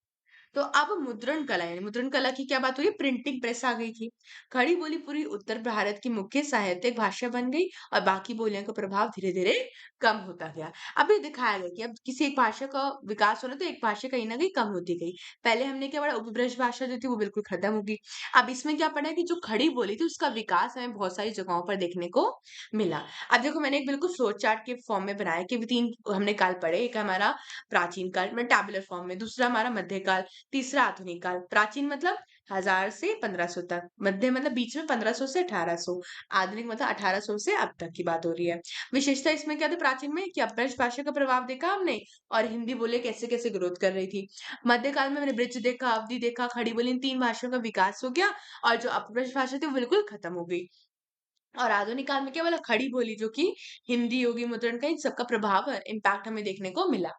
तो अब मुद्रण कला, यानी मुद्रण कला की क्या बात हुई, प्रिंटिंग प्रेस आ गई थी। खड़ी बोली पूरी उत्तर भारत की मुख्य साहित्यिक भाषा बन गई और बाकी बोलियों का प्रभाव धीरे धीरे कम होता गया। अब ये दिखाया गया कि अब किसी एक भाषा का विकास हो रहा है तो एक भाषा कहीं ना कहीं कम होती गई। पहले हमने क्या पढ़ा, उपब्रज भाषा जो थी वो बिल्कुल खत्म हो गई। अब इसमें क्या पढ़ा है कि जो खड़ी बोली थी उसका विकास हमें बहुत सारी जगहों पर देखने को मिला। अब देखो मैंने एक बिल्कुल फ्लो चार्ट के फॉर्म में बनाया कि 3 हमने काल पढ़े, एक हमारा प्राचीन काल में टैबुलर फॉर्म में, दूसरा हमारा मध्यकाल, तीसरा आधुनिक काल। प्राचीन मतलब 1000 से 1500 तक, मध्य मतलब बीच में 1500 से 1800, आधुनिक मतलब 1800 से अब तक की बात हो रही है। विशेषता इसमें क्या थी प्राचीन में, कि अपभ्रंश भाषा का प्रभाव देखा हमने, और हिंदी बोले कैसे कैसे ग्रोथ कर रही थी। मध्यकाल में मैंने ब्रज देखा, अवधि देखा, खड़ी बोली, इन 3 भाषाओं का विकास हो गया, और जो अपभ्रंश भाषा थी वो बिल्कुल खत्म हो गई। और आधुनिक काल में क्या बोला, खड़ी बोली जो कि हिंदी होगी, मुद्रण का, इन सबका प्रभाव इम्पैक्ट हमें देखने को मिला।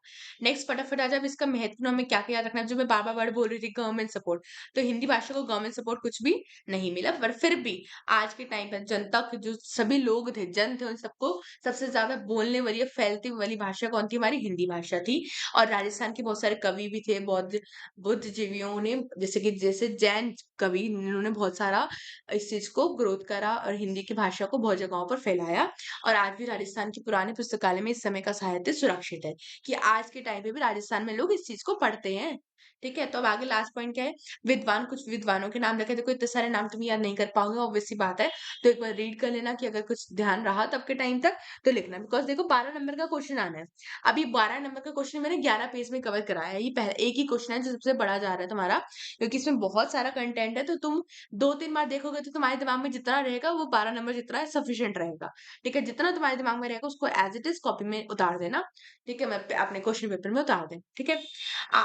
नेक्स्ट फटाफट आ जाए, अब इसका महत्व हमें क्या क्या याद रखना है, जो मैं बार बार वर्ड बोल रही थी, गवर्नमेंट सपोर्ट। तो हिंदी भाषा को गवर्नमेंट सपोर्ट कुछ भी नहीं मिला, पर फिर भी आज के टाइम पर जनता के जो सभी लोग थे, जन थे, उन सबको सबसे ज्यादा बोलने वाली या फैलती वाली भाषा कौन थी, हमारी हिंदी भाषा थी। और राजस्थान के बहुत सारे कवि भी थे, बौद्ध बुद्धिजीवियों ने, जैसे जैन कवि, इन्होंने बहुत सारा इस चीज को ग्रोथ करा और हिंदी की भाषा को बहुत जगहों पर फैलाया। और आज भी राजस्थान की पुराने पुस्तकालय में इस समय का साहित्य सुरक्षित है, कि आज के टाइम पे भी राजस्थान में लोग इस चीज को पढ़ते हैं। ठीक है? तो अब आगे लास्ट पॉइंट क्या है? विद्वान, कुछ विद्वानों के नाम रखे। देखो इतने सारे नाम तुम याद नहीं कर पाओगे, ऑब्वियस सी बात है। तो एक बार रीड कर लेना कि अगर कुछ ध्यान रहा तब के टाइम तक तो लिखना, बिकॉज़ देखो 12 नंबर का क्वेश्चन आना है। अब ये 12 नंबर का क्वेश्चन मैंने 11 पेज में कवर कराया है। ये एक ही क्वेश्चन है जो सबसे बड़ा जा रहा है तुम्हारा, क्योंकि इसमें बहुत सारा कंटेंट है, तो तुम 2-3 बार देखोगे तो तुम्हारे दिमाग में जितना रहेगा वो 12 नंबर जितना है सफिशिएंट रहेगा। ठीक है? जितना तुम्हारे दिमाग में रहेगा उसको एज़ इट इज़ कॉपी में उतार देना। ठीक है? मैं अपने क्वेश्चन पेपर में उतार दें। ठीक है?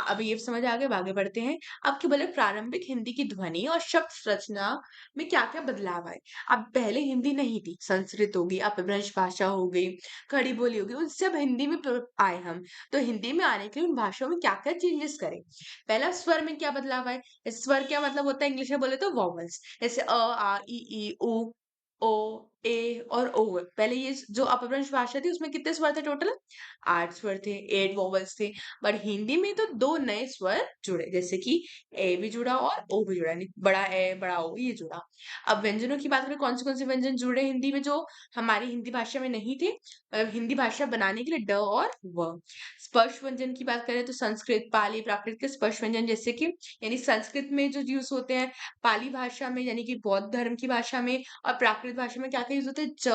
अभी ये समझ आ गया, अब आगे बढ़ते हैं। अब क्या बोले, प्रारंभिक हिंदी की ध्वनि और शब्द संरचना में क्या-क्या बदलाव आए? अब पहले हिंदी नहीं थी, संस्कृत हो गई, अपभ्रंश भाषा हो गई, खड़ी बोली हो गई, उन सब हिंदी में आए हम। तो हिंदी में आने के लिए उन भाषाओं में क्या-क्या चेंजेस करें? पहला, स्वर में क्या बदलाव आए? स्वर क्या मतलब होता है इंग्लिश में बोले तो वॉवल्स, जैसे अ, आ, ई, उ, ओ, ए और ओ। पहले ये जो अपभ्रंश भाषा थी उसमें कितने स्वर थे टोटल? 8 स्वर थे, 8 वॉवल्स थे। पर हिंदी में तो 2 नए स्वर जुड़े, जैसे कि ए भी जुड़ा और ओ भी जुड़ा, यानी बड़ा ए, बड़ा ओ ये जुड़ा। अब व्यंजनों की बात करें, कौन से व्यंजन जुड़े हिंदी में जो हमारी हिंदी भाषा में नहीं थे? हिंदी भाषा बनाने के लिए ड और व। स्पर्श व्यंजन की बात करें तो संस्कृत, पाली, प्राकृत के स्पर्श व्यंजन, जैसे कि यानी संस्कृत में जो यूज़ होते हैं, पाली भाषा में यानी कि बौद्ध धर्म की भाषा में, और प्राकृत भाषा में क्या-क्या यूज़ होते हैं? च,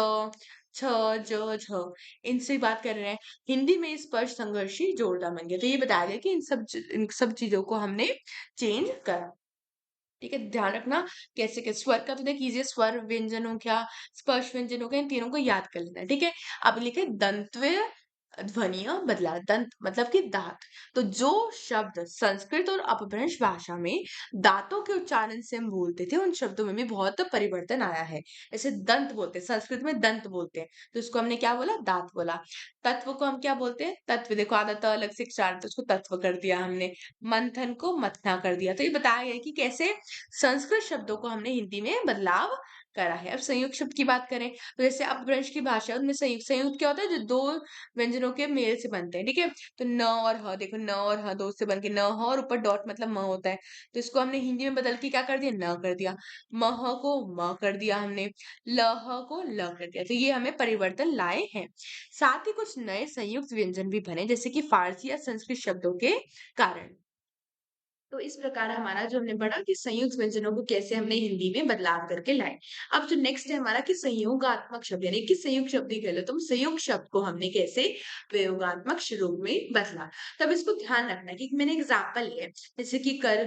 छ, ज, झ, इनसे बात कर रहे हैं। हिंदी में स्पर्श संघर्षी जोड़ता बन गया। तो ये बताया गया कि इन सब चीज़ों को हमने चेंज करा। ठीक है? ध्यान रखना कैसे स्वर का तो देख लीजिए, स्वर व्यंजन हो गया, स्पर्श व्यंजन हो गया, इन तीनों को याद कर लेना है। ठीक है? अब लिखे दंत्वय ध्वनियाँ बदला, दंत मतलब कि दाँत। तो जो शब्द संस्कृत और अपभ्रंश भाषा में दाँतों के उच्चारण से हम बोलते थे, उन शब्दों में भी बहुत परिवर्तन आया है। जैसे दंत बोलते हैं, संस्कृत में दंत बोलते हैं, तो इसको हमने क्या बोला? दाँत बोला। तत्व को हम क्या बोलते हैं? तत्व। देखो आधा त अलग से उच्चारण, तो उसको तत्व कर दिया हमने। मंथन को मथना कर दिया। तो ये बताया गया है कि कैसे संस्कृत शब्दों को हमने हिंदी में बदलाव करा है। अब संयुक्त शब्द की बात करें, तो जैसे अपभ्रंश की भाषा है, उनमें संयुक्त क्या होता है? जो 2 व्यंजनों के मेल से बनते हैं, ठीक है? तो न और ह, देखो न और ह 2 से बन के न, ह और ऊपर डॉट मतलब म होता है। तो इसको हमने हिंदी में बदल के क्या कर दिया? न कर दिया। मह को म कर दिया हमने, लह को ल कर दिया। तो ये हमें परिवर्तन लाए हैं। साथ ही कुछ नए संयुक्त व्यंजन भी बने, जैसे कि फारसी या संस्कृत शब्दों के कारण। तो इस प्रकार हमारा जो हमने पढ़ा कि संयुक्त व्यंजनों को कैसे हमने हिंदी में बदलाव करके लाए। अब जो नेक्स्ट है हमारा कि संयोगात्मक शब्द, यानी कि संयुक्त शब्द ही कह लो तुम, संयुक्त शब्द को हमने कैसे प्रयोगात्मक रूप में बदला। तब इसको ध्यान रखना है कि मैंने एग्जाम्पल लिया है, जैसे कि कर,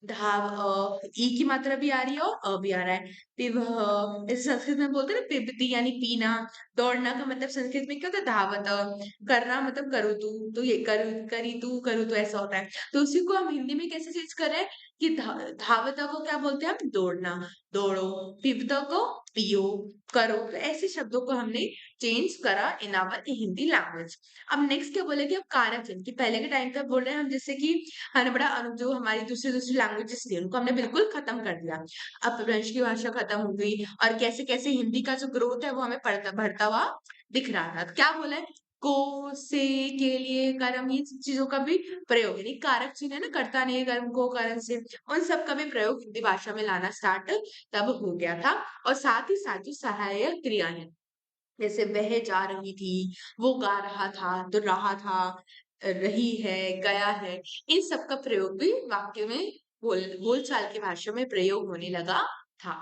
धाव, ई की मात्रा भी आ रही है और भी आ रहा है। पिबह, इस संस्कृत में बोलते हैं ना पिबती यानी पीना। दौड़ना का मतलब संस्कृत में क्या होता है? धावत। करना मतलब करो तू, तो ये करी तू, करूँ तो ऐसा होता है। तो उसी को हम हिंदी में कैसे चेंज कर रहे हैं कि धावता को क्या बोलते हैं हम? दौड़ना, दौड़ो। पिबता को पियो, करो। तो ऐसे शब्दों को हमने चेंज करा इन आवर हिंदी लैंग्वेज। अब नेक्स्ट क्या बोले कि अब कारक चिन्ह, कि पहले के टाइम पे बोल रहे हैं हम, जैसे कि हमने बड़ा जो हमारी दूसरी दूसरी लैंग्वेजेस थी उनको हमने बिल्कुल खत्म कर दिया। अपभ्रंश की भाषा खत्म हो गई, और कैसे कैसे हिंदी का जो ग्रोथ है वो हमें बढ़ता हुआ दिख रहा था। तो क्या बोला है? को, से, के लिए, कर्म, ये चीज़ों का भी प्रयोग, यानी कारक चिन्ह है ना, कर्ता ने कर्म को कारण से, उन सब का भी प्रयोग हिंदी भाषा में लाना स्टार्ट तब हो गया था। और साथ ही साथ जो सहायक क्रिया है, जैसे वह जा रही थी, वो गा रहा था, तो रहा था, रही है, गया है, इन सब का प्रयोग भी वाक्य में बोलचाल की भाषा में प्रयोग होने लगा था।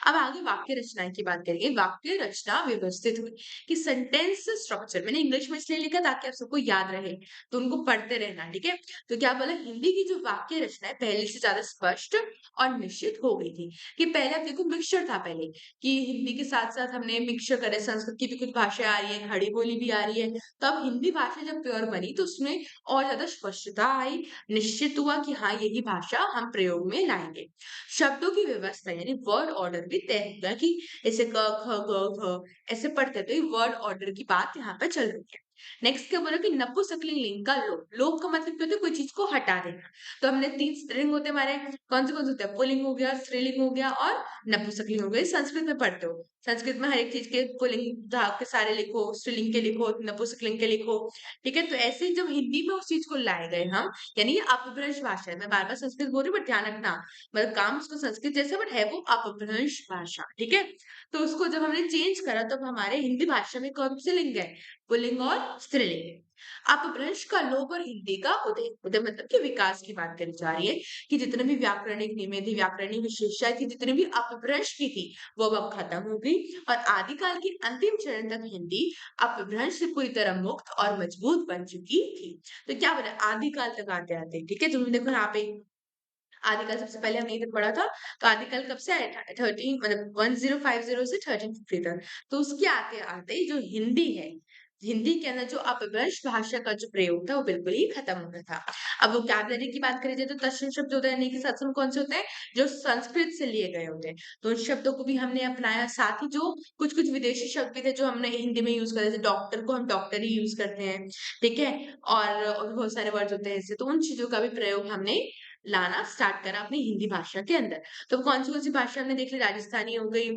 अब आगे वाक्य रचना की बात करेंगे। वाक्य रचना व्यवस्थित हुई, कि सेंटेंस स्ट्रक्चर मैंने इंग्लिश में इसलिए लिखा ताकि आप सबको याद रहे, तो उनको पढ़ते रहना, ठीक है? तो क्या बोला, हिंदी की जो वाक्य रचना है पहले से ज्यादा स्पष्ट और निश्चित हो गई थी। कि पहले आप देखो मिक्सचर था पहले, कि हिंदी के साथ-साथ हमने मिक्सचर करे, संस्कृत की भी कुछ भाषाएँ आ रही हैं, खड़ी बोली भी आ रही है। तो अब हिंदी भाषा जब प्योर बनी तो उसमें और ज़्यादा स्पष्टता आई, निश्चित हुआ कि हाँ, यही भाषा हम प्रयोग में लाएँगे। शब्दों की व्यवस्था यानी वर्ड ऑर्डर भी तय हो गया, कि ऐसे क, ख, ग, घ ऐसे पढ़ते हैं, तो ये वर्ड ऑर्डर की बात यहाँ पे चल रही है। नेक्स्ट क्या बोला कि नपुंसकलिंग लिंग का लोप। लोप का मतलब क्या होता है? कोई चीज़ को हटा देना। तो हमने 3 स्त्रीलिंग होते हैं हमारे, कौन से होते हैं? पुल्लिंग हो गया, स्त्रीलिंग हो गया और नपुंसकलिंग हो गई। संस्कृत में पढ़ते हो, संस्कृत में हर एक चीज़ के पुल्लिंग भाग के सारे लिखो, स्त्रीलिंग के लिखो, नपुंसकलिंग के लिखो, ठीक है? तो ऐसे ही जब हिंदी में उस चीज़ को लाए गए हम, यानी ये अपभ्रंश भाषा है। मैं बार-बार संस्कृत बोल रही हूँ बट ध्यान रखना, मतलब काम उसको संस्कृत जैसा बट है वो अपभ्रंश भाषा, ठीक है? तो उसको जब हमने चेंज करा तब हमारे हिंदी भाषा में कौन से लिंग है? पुल्लिंग और स्त्रीलिंग है। अपभ्रंश का लोप और हिंदी का उदय, उदय मतलब कि विकास की बात करी जा रही है कि जितने भी व्याकरणिक नियम थी, व्याकरणिक विशेषताएं थी, जितनी भी अपभ्रंश की थी, वो अब खत्म हो गई और आदिकाल के अंतिम चरण तक हिंदी अपभ्रंश से पूरी तरह मुक्त और मजबूत बन चुकी थी। तो क्या बना आदिकाल तक आते आते, ठीक है, तुम देखो यहाँ पे आदिकाल सबसे पहले हमने इधर पढ़ा था, तो आदिकाल कब से आया? 13 मतलब 1050 से 1350 तक। तो उसके आते-आते जो हिंदी है, हिंदी के अंदर जो अपभ्रंश भाषा का जो प्रयोग था, वो बिल्कुल ही खत्म हो गया था। अब वोकैब्युलरी की बात करी जाए तो तत्सम शब्द होता है, यानी कि सत्सम कौन से होते हैं? जो संस्कृत से लिए गए होते हैं। तो उन शब्दों को भी हमने अपनाया, साथ ही जो कुछ-कुछ विदेशी शब्द भी थे, जो हमने हिंदी में यूज़ करे, जैसे डॉक्टर को हम डॉक्टर ही यूज़ करते हैं, ठीक है? और बहुत सारे वर्ड्स होते हैं ऐसे, तो उन चीज़ों का भी प्रयोग हमने लाना स्टार्ट करा अपनी हिंदी भाषा के अंदर। तो कौन सी भाषा हमने देख ली? राजस्थानी हो गई,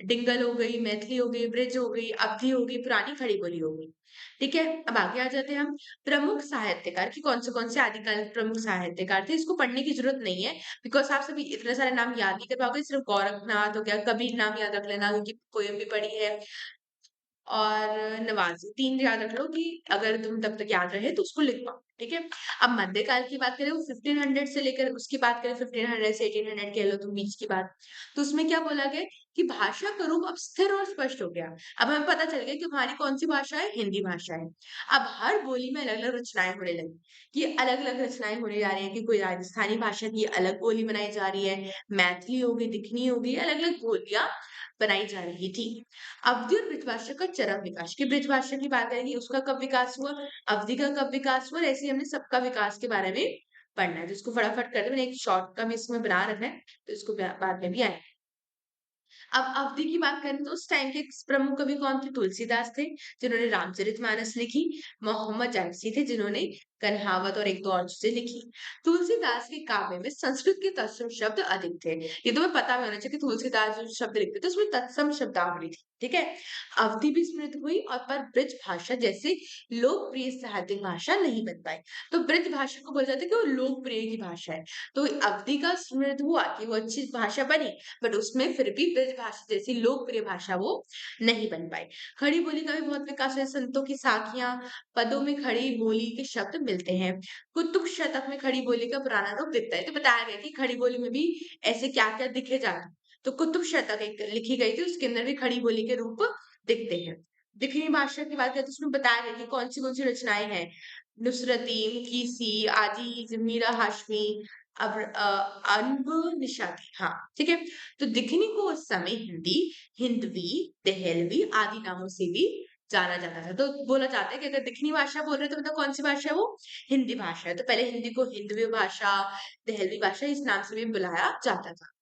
डिंगल हो गई, मैथिली हो गई, ब्रिज हो गई, अवधी हो गई, पुरानी खड़ी बोली हो गई। ठीक है? अब आगे आ जाते हैं हम प्रमुख साहित्यकार कि कौन से आदिकाल के प्रमुख साहित्यकार थे। इसको पढ़ने की ज़रूरत नहीं है बिकॉज़ आप सभी इतने सारे नाम याद नहीं कर पाओगे। सिर्फ़ गोरखनाथ हो गया, कबीर नाम याद रख लेना, उनकी पोएम भी पढ़ी है। और नवाज़ी 3 याद रख लो कि अगर तुम तब तक याद रहे तो उसको लिख पाओ, ठीक है? अब मध्यकाल की बात करें वो 1500 से लेकर उसकी बात करें 1500 से 1800 कह लो तुम बीच की बात। तो उसमें क्या बोला गया कि भाषा का रूप अब स्थिर और स्पष्ट हो गया। अब हमें पता चल गया कि हमारी कौन-सी भाषा है? हिंदी भाषा है। अब हर बोली में अलग-अलग रचनाएँ होने लगी, कि अलग-अलग रचनाएँ होने जा रही हैं कि कोई राजस्थानी भाषा की अलग बोली बनाई जा रही है, मैथिली हो गई, दिखनी हो गई, अलग-अलग बोलियाँ बनाई जा रही थी। अवधि और ब्रजभाषा का चरम विकास कि ब्रजभाषा की बात करेंगे उसका कब विकास हुआ, अवधि का कब विकास हुआ और ऐसे ही हमने सबका विकास के बारे में पढ़ना है। तो इसको फटाफट कर दो, मैंने एक शॉर्ट का भी इसमें बना रखा है, तो इसको बाद में भी आएँगे। अब अवधि की बात करें तो उस टाइम के प्रमुख कवि कौन थे? तुलसीदास थे, जिन्होंने रामचरितमानस लिखी। मोहम्मद जायसी थे, जिन्होंने कन्हावत और एक दो और चीजें लिखी। तुलसीदास के काव्य में संस्कृत के तत्सम शब्द अधिक थे। ये तुम्हें पता भी होना चाहिए कि तुलसीदास जो शब्द लिखते थे उसमें तत्सम शब्दावली थी, ठीक है? अवधि भी समृद्ध हुई और पर ब्रज भाषा जैसे लोकप्रिय साहित्यिक भाषा नहीं बन पाई। तो ब्रज भाषा को बोला जाता है कि वो लोकप्रिय की भाषा है। तो अवधि का समृद्ध हुआ कि वो अच्छी भाषा बनी, बट उसमें फिर भी ब्रज भाषा जैसी लोकप्रिय भाषा वो नहीं बन पाई। खड़ी बोली का भी बहुत विकास हुआ, संतों की साखियाँ, पदों में खड़ी बोली के शब्द मिलते हैं। कुतुब शतक में खड़ी बोली का पुराना रूप दिखता है। तो बताया गया कि खड़ी बोली में भी ऐसे क्या-क्या दिखे जाते। तो कुतुब शतक एक लिखी गई थी, उसके अंदर भी खड़ी बोली के रूप दिखते हैं। दिखनी भाषा की बात करें तो उसमें बताया गया कि कौन सी रचनाएँ हैं। नुसरती, मुकीसी, आजीज़, मीरा हाशमी, अनब निशाती, हाँ, ठीक है? तो दिखनी को उस समय हिंदी, हिंदवी, देहलवी आदि नामों से भी जाना जाता था। तो बोला जाता है कि अगर दिखनी भाषा बोल रहे हैं तो मतलब कौन-सी भाषा है वो? हिंदी भाषा है। तो पहले हिंदी को हिंदवी भाषा, देहलवी भाषा इस नाम से भी बुलाया जाता था।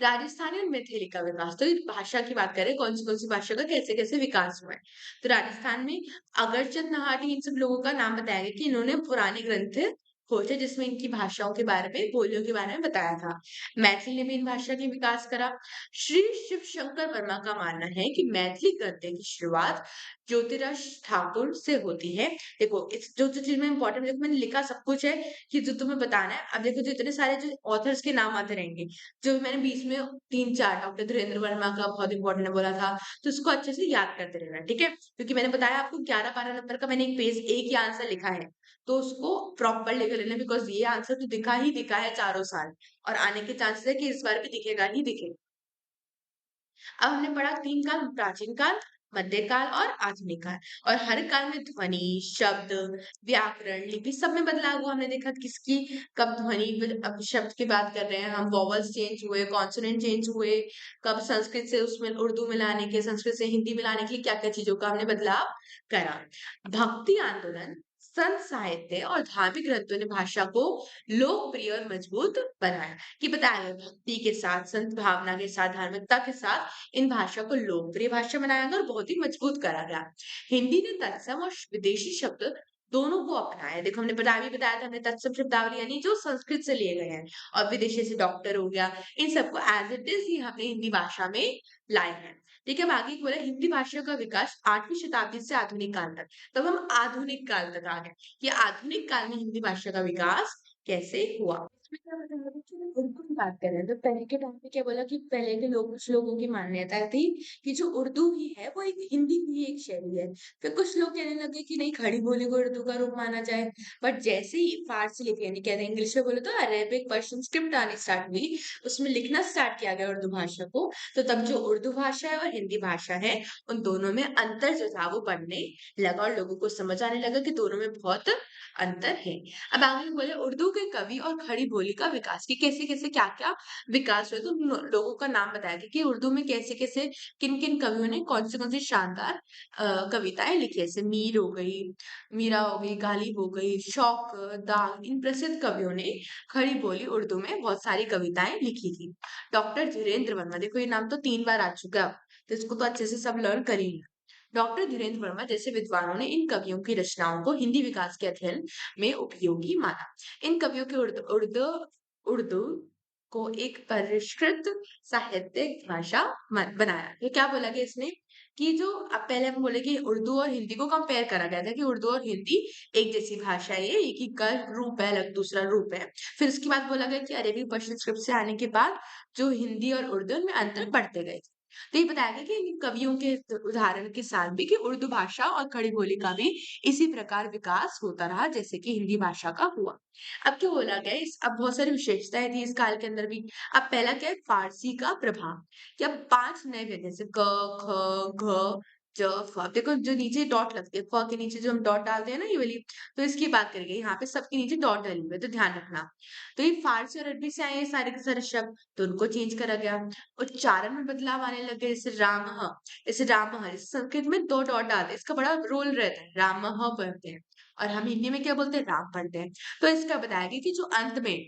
राजस्थानी और मैथिली का विकास, तो इस भाषा की बात करें कौन सी भाषा का कैसे-कैसे विकास हुआ है। तो राजस्थान में अगरचंद नहाटी इन सब लोगों का नाम बताया गया कि इन्होंने पुराने ग्रंथ खोजे जिसमें इनकी भाषाओं के बारे में, बोलियों के बारे में बताया था। मैथिली ने भी इन भाषा के विकास करा। श्री शिव शंकर वर्मा का मानना है कि मैथिली गद्य की शुरुआत ज्योतिराज ठाकुर से होती है। देखो इस जो चीज़ में इम्पोर्टेंट देखो मैंने लिखा सब कुछ है कि जो तुम्हें बताना है। अब देखो जो इतने सारे जो ऑथर्स के नाम आते रहेंगे, जो मैंने बीच में 3-4 डॉक्टर धीरेन्द्र वर्मा का बहुत इम्पोर्टेंट है बोला था, तो उसको अच्छे से याद करते रहना, ठीक है? क्योंकि मैंने बताया आपको 11-12 नंबर का मैंने एक पेज एक ही आंसर लिखा है, तो उसको प्रॉपर लेकर लेना बिकॉज़ ये आंसर तो दिखा ही दिखा है चारों साल और आने के चांसेस है कि इस बार भी दिखेगा ही दिखेगा। अब हमने पढ़ा 3 काल, प्राचीन काल, मध्यकाल और आधुनिक काल और हर काल में ध्वनि, शब्द, व्याकरण, लिपि सब में बदलाव हुआ। हमने देखा किसकी कब ध्वनि अब शब्द की बात कर रहे हैं हम, वोवेल्स चेंज हुए, कॉन्सोनेंट चेंज हुए, कब संस्कृत से उसमें उर्दू मिलाने के, संस्कृत से हिंदी मिलाने के लिए क्या-क्या चीज़ों का हमने बदलाव करा। भक्ति आंदोलन, संत साहित्य और धार्मिक ग्रंथों ने भाषा को लोकप्रिय और मजबूत बनाया। कि बताया गया भक्ति के साथ, संत भावना के साथ, धार्मिकता के साथ इन भाषा को लोकप्रिय भाषा बनाया गया और बहुत ही मजबूत करा गया। हिंदी ने तत्सम और विदेशी शब्द दोनों को अपनाया। देखो हमने बताया था हमने तत्सम शब्दावली यानी जो संस्कृत से लिए गए हैं और विदेशी से डॉक्टर हो गया, इन सबको एज़ इट इज़ ही हमने हिंदी भाषा में लाए हैं। ठीक है, अब आगे बोला हिंदी भाषा का विकास 8वीं शताब्दी से आधुनिक काल तक। तब हम आधुनिक काल तक आ गए कि आधुनिक काल में हिंदी भाषा का विकास कैसे हुआ। मैं क्या बताऊँ कि उर्दू की बात करें तो पहले के टाइम पे क्या बोला कि पहले के लोग कुछ लोगों की मान्यता थी कि जो उर्दू ही है वो एक हिंदी की ही एक शैली है। फिर कुछ लोग कहने लगे कि नहीं खड़ी बोली को उर्दू का रूप माना जाए। बट जैसे ही फारसी लिपि यानी कहते हैं इंग्लिश में बोले तो अरेबिक पर्शियन स्क्रिप्ट आनी स्टार्ट हुई, उसमें लिखना स्टार्ट किया गया उर्दू भाषा को, तो तब जो उर्दू भाषा है और हिंदी भाषा है, उन दोनों में अंतर जो था वो बढ़ने लगा और लोगों को समझ आने लगा कि दोनों में बहुत अंतर है। अब आगे हम बोले उर्दू के कवि और खड़ी बोली का विकास कि कैसे-कैसे, क्या-क्या विकास हुआ तो लोगों का नाम बताया गया कि उर्दू में कैसे-कैसे, किन-किन कवियों ने कौन से शानदार कविताएँ लिखी है। जैसे मीर हो गई, मीरा हो गई, गालिब हो गई, शौक, दाग इन प्रसिद्ध कवियों ने खड़ी बोली उर्दू में बहुत सारी कविताएँ लिखी थी। डॉक्टर धीरेन्द्र वर्मा देखो ये नाम तो 3 बार आ चुका है अब, तो इसको तो अच्छे से सब लर्न कर ही लिया। डॉक्टर धीरेन्द्र वर्मा जैसे विद्वानों ने इन कवियों की रचनाओं को हिंदी विकास के अध्ययन में उपयोगी माना। इन कवियों के उर्दू उर्दू को एक परिष्कृत साहित्यिक भाषा बनाया। तो क्या बोला गया इसमें कि जो अब पहले हम बोले कि उर्दू और हिंदी को कंपेयर करा गया था कि उर्दू और हिंदी एक जैसी भाषा है, ये एक ही का रूप है, अलग दूसरा रूप है। फिर उसके बाद बोला गया कि अरेबिक पर्शियन स्क्रिप्ट से आने के बाद जो हिंदी और उर्दू में अंतर बढ़ते गए। तो ये बताया गया कि इन कवियों के उदाहरण के साथ भी कि उर्दू भाषा और खड़ी बोली का भी इसी प्रकार विकास होता रहा जैसे कि हिंदी भाषा का हुआ। अब क्या बोला गया इस अब बहुत सारी विशेषताएं थी इस काल के अंदर भी। अब पहला क्या है फारसी का प्रभाव कि अब 5 नए व्यंजन जैसे क, ख, घ, ज, फ अब देखो जो नीचे डॉट लगती है फ के नीचे जो हम डॉट डालते हैं ना ये वाली, तो इसकी बात करेंगे यहाँ पे सबके नीचे डॉट डली हुई है तो ध्यान रखना। तो ये फारसी और अरबी से आए हैं सारे के सारे शब्द, तो उनको चेंज करा गया। उच्चारण में बदलाव आने लगे जैसे रामः, जैसे रामः जैसे संस्कृत में 2 डॉट डालते हैं, इसका बड़ा रोल रहता है, रामः पढ़ते हैं और हम हिंदी में क्या बोलते हैं राम पढ़ते हैं। तो इसका बताया गया कि जो अंत में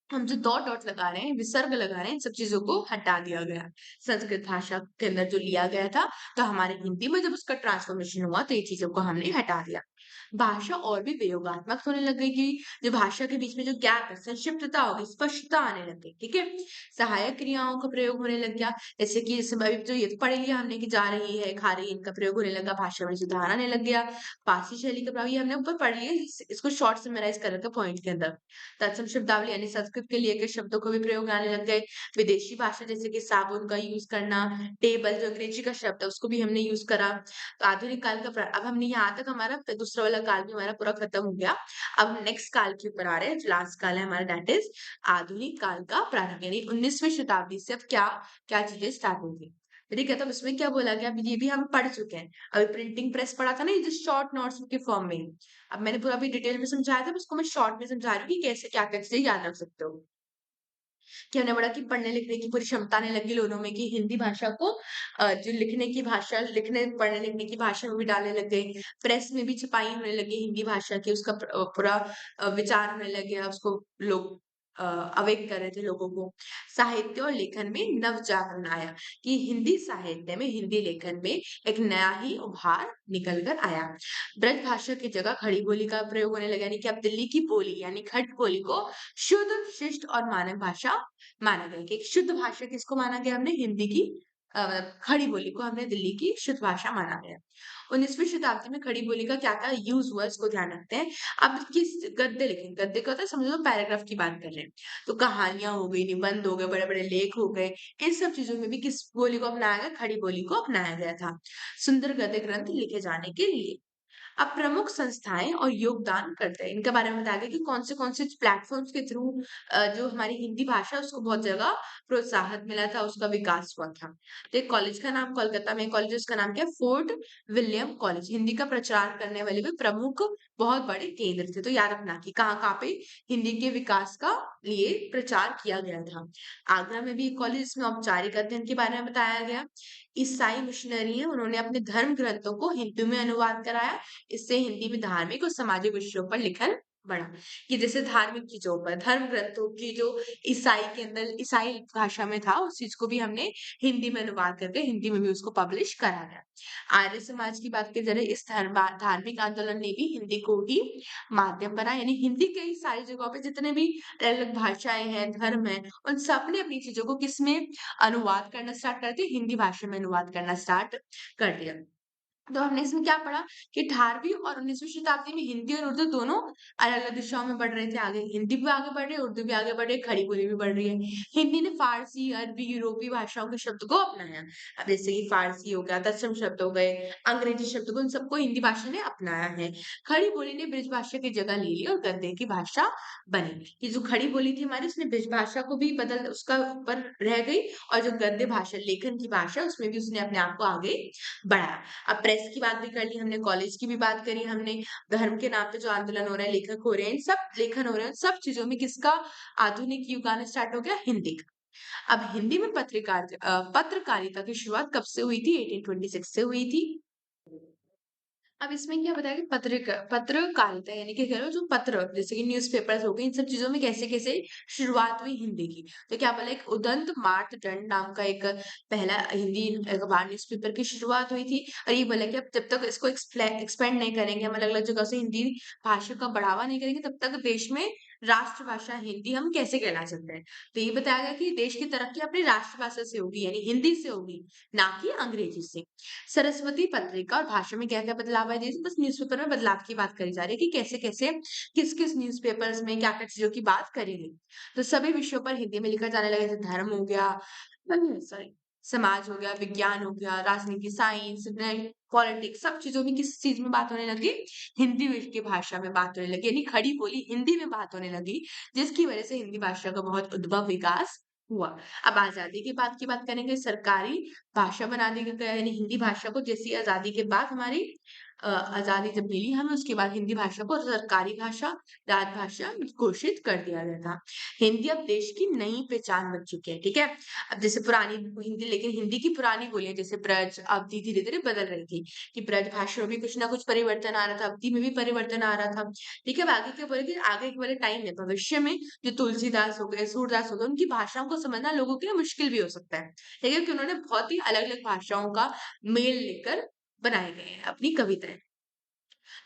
हम जो डॉट डॉट लगा रहे हैं, विसर्ग लगा रहे हैं, इन सब चीज़ों को हटा दिया गया। संस्कृत भाषा के अंदर जो लिया गया था, तो हमारे हिंदी में जब उसका ट्रांसफ़ॉर्मेशन हुआ, तो ये चीज़ों को हमने हटा दिया। भाषा और भी प्रयोगात्मक होने लग गई कि जो भाषा के बीच में जो गैप है, संक्षिप्तता हो गई, स्पष्टता आने लग गई, ठीक है? सहायक क्रियाओं का प्रयोग होने लग गया, जैसे कि जैसे अभी जो ये तो पढ़ लिया हमने कि जा रही है, खा रही है, इनका प्रयोग होने लगा, भाषा में सुधार आने लग गया। पारसी शैली का प्रभाव ये हमने ऊपर पढ़ लिया, इसको शॉर्ट समराइज़ कर रखा है पॉइंट के अंदर। तत्सम शब्दावली यानी संस्कृत के लिए के शब्दों को भी प्रयोग आने लग गए। विदेशी भाषा जैसे कि साबुन का यूज़ करना, टेबल जो अंग्रेजी का शब्द है उसको भी हमने यूज़ करा। तो आधुनिक काल का अब हमने यहाँ तक हमारा दूसरा वाला काल भी हमारा पूरा खत्म हो गया। अब हम नेक्स्ट काल के ऊपर आ रहे हैं, जो लास्ट काल है हमारा दैट इज़ आधुनिक काल का प्रारंभ यानी 19वीं शताब्दी से अब क्या चीज़ें स्टार्ट होंगी। ठीक है, तो अब इसमें क्या बोला गया? अब ये भी हम पढ़ चुके हैं। अभी प्रिंटिंग प्रेस पढ़ा था ना, ये जो शॉर्ट नोट्स के फॉर्म में। अब मैंने पूरा अभी डिटेल में समझाया था, अब उसको मैं शॉर्ट में समझा रही हूँ कि कैसे क्या-क्या चीज़ें याद रख सकते हो। कि हमने पढ़ा कि पढ़ने-लिखने की पूरी क्षमता आने लगी लोगों में कि हिंदी भाषा को जो लिखने की भाषा लिखने पढ़ने-लिखने की भाषा में भी डालने लग गए। प्रेस में भी छपाई होने लगी हिंदी भाषा की, उसका पूरा विचार होने लग गया, उसको लोग अवेक कर रहे थे लोगों को। साहित्य और लेखन में नवजागरण आया कि हिंदी साहित्य में, हिंदी लेखन में एक नया ही उभार निकल कर आया। ब्रज भाषा की जगह खड़ी बोली का प्रयोग होने लगा, यानी कि अब दिल्ली की बोली यानी खट बोली को शुद्ध, शिष्ट और मानक भाषा माना गया कि शुद्ध भाषा किसको माना गया हमने हिंदी की खड़ी बोली को हमने दिल्ली की शुद्ध भाषा माना गया। 19वीं शताब्दी में खड़ी बोली का क्या-क्या यूज़ हुआ इसको ध्यान रखते हैं। अब किस गद्य लिखेंगे, गद्य का होता है समझ लो पैराग्राफ की बात कर रहे हैं। तो कहानियाँ हो गई, निबंध हो गए, बड़े-बड़े लेख हो गए, इन सब चीज़ों में भी किस बोली को अपनाया गया? खड़ी बोली को अपनाया गया था। सुंदर गद्य ग्रंथ लिखे जाने के लिए। अब प्रमुख संस्थाएँ और योगदान करते हैं, इनके बारे में बताया गया कि कौन से प्लेटफ़ॉर्म्स के थ्रू जो हमारी हिंदी भाषा है उसको बहुत जगह प्रोत्साहन मिला था, उसका विकास हुआ था। तो एक कॉलेज का नाम कोलकाता में कॉलेज है उसका नाम क्या है? Fort William college. हिंदी का प्रचार करने वाले भी प्रमुख बहुत बड़े केंद्र थे। तो याद रखना कि कहाँ-कहाँ पे हिंदी के विकास का लिए प्रचार किया गया था। आगरा में भी एक कॉलेज जिसमें औपचारिक अध्ययन के बारे में बताया गया। ईसाई मिशनरी हैं, उन्होंने अपने धर्म ग्रंथों को हिंदी में अनुवाद कराया। इससे हिंदी में धार्मिक और सामाजिक विषयों पर लिखन बढ़ा। कि जैसे धार्मिक चीज़ों पर, धर्म ग्रंथों की जो ईसाई के अंदर ईसाई भाषा में था, उस चीज़ को भी हमने हिंदी में अनुवाद करके हिंदी में भी उसको पब्लिश करा गया। आर्य समाज की बात की जाए इस धार्मिक आंदोलन ने भी हिंदी को ही माध्यम बनाया, यानी हिंदी के ही सारी जगहों पे जितने भी अलग भाषाएँ हैं, धर्म हैं, उन सब ने अपनी चीज़ों को किसमें अनुवाद करना स्टार्ट कर दिया, हिंदी भाषा में अनुवाद करना स्टार्ट कर दिया। तो हमने इसमें क्या पढ़ा कि 18वीं और 19वीं शताब्दी में हिंदी और उर्दू दोनों अलग-अलग दिशाओं में बढ़ रहे थे आगे। हिंदी भी आगे बढ़ रही है, उर्दू भी आगे बढ़ रही है, खड़ी बोली भी बढ़ रही है। हिंदी ने फ़ारसी, अरबी, यूरोपीय भाषाओं के शब्द को अपनाया। अब जैसे कि फ़ारसी हो गया, तत्सम शब्द हो गए, अंग्रेजी शब्द को, इन सबको हिंदी भाषा ने अपनाया है। खड़ी बोली ने ब्रिज भाषा की जगह ले ली और गद्य की भाषा बनी। ये जो खड़ी बोली थी हमारी, उसने ब्रिज भाषा को भी बदल उसका ऊपर रह गई और जो गद्य भाषा, लेखन की भाषा, उसमें भी उसने अपने आप को आगे बढ़ाया। अब प्रेस की बात भी कर ली हमने, कॉलेज की भी बात करी हमने, धर्म के नाम पे जो आंदोलन हो रहे हैं, लेखक हो रहे हैं, इन सब लेखन हो रहे हैं, सब चीज़ों में किसका आधुनिक युग आना स्टार्ट हो गया? हिंदी का। अब हिंदी में पत्रकारिता की शुरुआत कब से हुई थी? 1826 से हुई थी। अब इसमें क्या बताया कि पत्रकारिता यानी कि कह लो जो पत्र जैसे कि न्यूज़पेपर्स हो गए, इन सब चीज़ों में कैसे-कैसे शुरुआत हुई हिंदी की। तो क्या बोला एक उदंत मार्तंड नाम का एक पहला हिंदी अखबार न्यूज़पेपर की शुरुआत हुई थी और ये बोला कि अब जब तक इसको एक्सपेंड नहीं करेंगे, हम अलग-अलग जगह से हिंदी भाषा का बढ़ावा नहीं करेंगे, तब तक देश में राष्ट्रभाषा हिंदी हम कैसे कहला सकते हैं। तो ये बताया गया कि देश की तरक्की अपनी राष्ट्रभाषा से होगी यानी हिंदी से होगी, ना कि अंग्रेजी से। सरस्वती पत्रिका और भाषा में क्या-क्या बदलाव आए, जैसे बस न्यूज़पेपर में बदलाव की बात करी जा रही है कि कैसे-कैसे, किस-किस न्यूज़पेपर्स में क्या-क्या चीज़ों की बात करी गई। तो सभी विषयों पर हिंदी में लिखा जाने लगा, जैसे धर्म हो गया, सॉरी, समाज हो गया, विज्ञान हो गया, राजनीति, साइंस, पॉलिटिक्स, सब चीज़ों में किस चीज़ में बात होने लगी? हिंदी विष की भाषा में बात होने लगी, यानी खड़ी बोली हिंदी में बात होने लगी, जिसकी वजह से हिंदी भाषा का बहुत उद्भव विकास हुआ। अब आज़ादी के बाद की बात करेंगे, सरकारी भाषा बना दी गया यानी हिंदी भाषा को, जैसी आज़ादी के बाद हमारी आज़ादी जब मिली हमें, उसके बाद हिंदी भाषा को सरकारी भाषा, राजभाषा घोषित कर दिया गया था। हिंदी अब देश की नई पहचान बन चुकी है, ठीक है? अब जैसे पुरानी हिंदी, लेकिन हिंदी की पुरानी बोलियाँ जैसे ब्रज, अवधि धीरे-धीरे बदल रही थी कि ब्रज भाषा में भी कुछ ना कुछ परिवर्तन आ रहा था, अवधि में भी परिवर्तन आ रहा था, ठीक है? अब आगे क्या बोले कि आगे वाले टाइम में, भविष्य में जो तुलसीदास हो गए, सूरदास हो गए, उनकी भाषाओं को समझना लोगों के लिए मुश्किल भी हो सकता है। ठीक है? कि उन्होंने बहुत ही अलग-अलग भाषाओं का मेल लेकर बनाए गए हैं अपनी कविताएँ।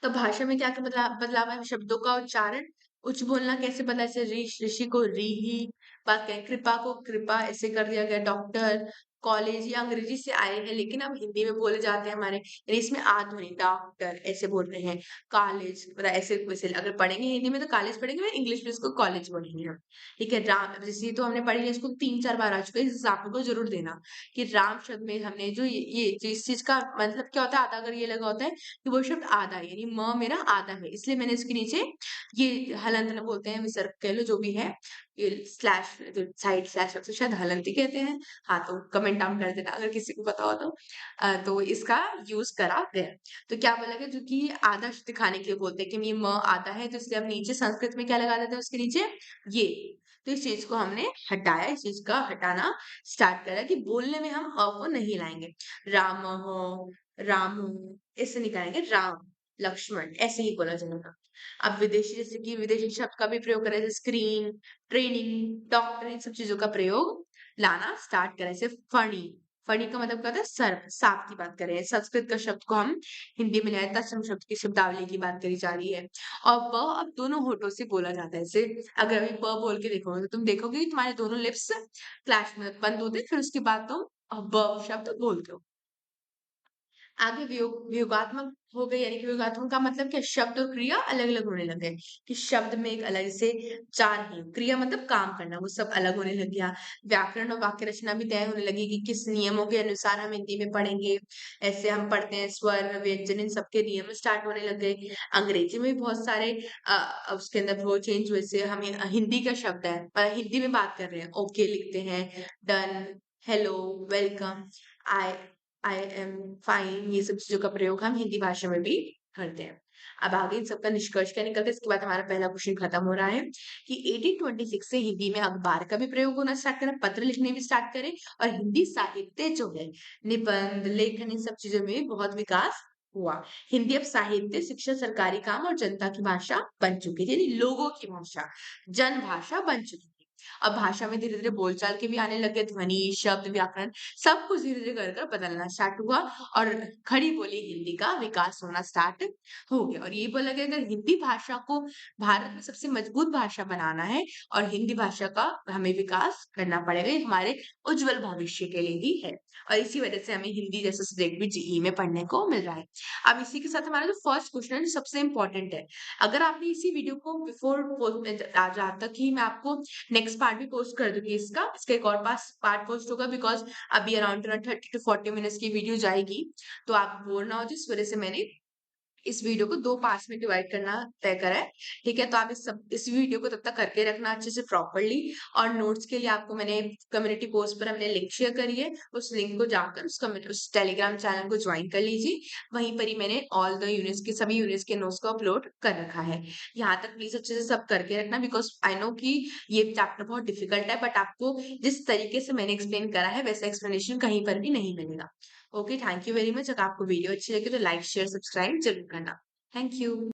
तो भाषा में क्या-क्या बदलाव है? शब्दों का उच्चारण, उच्च बोलना कैसे बदला? जैसे ऋषि को रीहि, बात करें कृपा को कृपा ऐसे कर दिया गया, डॉक्टर, कॉलेज ये अंग्रेजी से आए हैं लेकिन अब हिंदी में बोले जाते हैं हमारे, यानी इसमें आ ध्वनि, डॉक्टर ऐसे बोल रहे हैं, कॉलेज मतलब ऐसे वैसे अगर पढ़ेंगे हिंदी में तो कॉलेज पढ़ेंगे, और इंग्लिश में इसको कॉलेज बोलेंगे हम। ठीक है? राम जैसे ये तो हमने पढ़ लिया, इसको 3-4 बार आ चुका है, इस एग्ज़ाम्पल को ज़रूर देना कि राम शब्द में हमने जो ये जिस चीज़ का मतलब क्या होता है, आधा अगर ये लगा होता है कि वो शब्द आधा है, यानी म मेरा आधा है, इसलिए मैंने इसके नीचे ये हलंत बोलते हैं, विसर्ग कह लो जो भी है, ये स्लैश जो साइड स्लैश से शायद हलंत ही कहते हैं। हाँ, तो कमेंट डाउन कर देना अगर किसी को पता हो तो। तो इसका यूज़ करा गया। तो क्या बोला गया, जो कि आधा श दिखाने के लिए बोलते हैं कि ये म आधा है, तो इसलिए हम नीचे संस्कृत में क्या लगा देते हैं उसके नीचे? ये। तो इस चीज़ को हमने हटाया, इस चीज़ का हटाना स्टार्ट करा कि बोलने में हम को नहीं लाएँगे। रामः, रामू ऐसे निकालेंगे, राम, लक्ष्मण ऐसे ही बोला जाएगा। अब विदेशी, जैसे कि विदेशी शब्द का भी प्रयोग करें, जैसे स्क्रीन, ट्रेनिंग, डॉक्टर, इन सब चीज़ों का प्रयोग लाना स्टार्ट करें। जैसे फणी, फणी का मतलब क्या होता है? सर्प, साँप की बात करें। संस्कृत का शब्द को हम हिंदी में लाए, तत्सम शब्द की शब्दावली की बात करी जा रही है। और ब अब दोनों होठों से बोला जाता है। जैसे अगर अभी ब बोल के देखोगे, तो तुम देखोगे कि तुम्हारे दोनों लिप्स क्लैश में बंद होते हैं, फिर उसके बाद तुम ब शब्द बोलते हो। आगे वियोगात्मक हो गए, यानी कि वियोगात्मक का मतलब क्या? शब्द और क्रिया अलग-अलग होने लग गए कि शब्द में एक अलग से 4 हैं, क्रिया मतलब काम करना, वो सब अलग होने लग गया। व्याकरण और वाक्य रचना भी तय होने लगी कि किस नियमों के अनुसार हम हिंदी में पढ़ेंगे। ऐसे हम पढ़ते हैं स्वर, व्यंजन, इन सब के नियम स्टार्ट होने लग गए। अंग्रेजी में भी बहुत सारे उसके अंदर वो चेंज हुए, जैसे हमें हिंदी का शब्द है, हिंदी में बात कर रहे हैं, ओके लिखते हैं, done, hello, welcome, I I am fine, ये सब चीज़ों का प्रयोग हम हिंदी भाषा में भी करते हैं। अब आगे इन सबका निष्कर्ष क्या निकलता है, इसके बाद हमारा पहला क्वेश्चन खत्म हो रहा है कि 1826 से हिंदी में अखबार का भी प्रयोग होना स्टार्ट करा, पत्र लिखने भी स्टार्ट करे और हिंदी साहित्य जो है, निबंध, लेखन, इन सब चीज़ों में भी बहुत विकास हुआ। हिंदी अब साहित्य, शिक्षा, सरकारी काम और जनता की भाषा बन चुकी थी, यानी लोगों की भाषा, जन भाषा बन चुकी थी। अब भाषा में धीरे-धीरे बोलचाल के भी आने लगे, ध्वनि, शब्द, व्याकरण सब कुछ धीरे-धीरे कर कर बदलना स्टार्ट हुआ और खड़ी बोली हिंदी का विकास होना स्टार्ट हो गया। और ये बोला गया अगर हिंदी भाषा को भारत में सबसे मजबूत भाषा बनाना है और हिंदी भाषा का हमें विकास करना पड़ेगा, ये हमारे उज्ज्वल भविष्य के लिए ही है। और इसी वजह से हमें हिंदी जैसा सब्जेक्ट भी जेईई में पढ़ने को मिल रहा है। अब इसी के साथ हमारा जो फर्स्ट क्वेश्चन है, जो सबसे इम्पोर्टेंट है, अगर आपने इसी वीडियो को बिफोर पोस्ट में जहाँ तक ही मैं आपको नेक्स्ट पार्ट भी पोस्ट कर दूँगी इसका एक और पार्ट पोस्ट होगा बिकॉज़ अभी अराउंड 30 टू 40 मिनट्स की वीडियो जाएगी, तो आप बोर ना हो जिस वजह से मैंने इस वीडियो को 2 पार्ट्स में डिवाइड करना तय करा है, ठीक है? तो आप इस वीडियो को तब तक करके रखना अच्छे से प्रॉपर्ली और नोट्स के लिए आपको मैंने कम्युनिटी पोस्ट पर हमने लिंक शेयर करी है, उस लिंक को जाकर उस टेलीग्राम चैनल को जॉइन कर लीजिए। वहीं पर ही मैंने ऑल द यूनिट्स के सभी यूनिट्स के नोट्स को अपलोड कर रखा है। यहाँ तक प्लीज़ अच्छे से सब करके रखना बिकॉज़ आई नो कि ये चैप्टर बहुत डिफिकल्ट है बट आपको जिस तरीके से मैंने एक्सप्लेन करा है वैसा एक्सप्लेनेशन कहीं पर भी नहीं मिलेगा। Okay, thank you very much. अगर आपको वीडियो अच्छी लगी तो लाइक, शेयर, सब्सक्राइब ज़रूर करना। Thank you.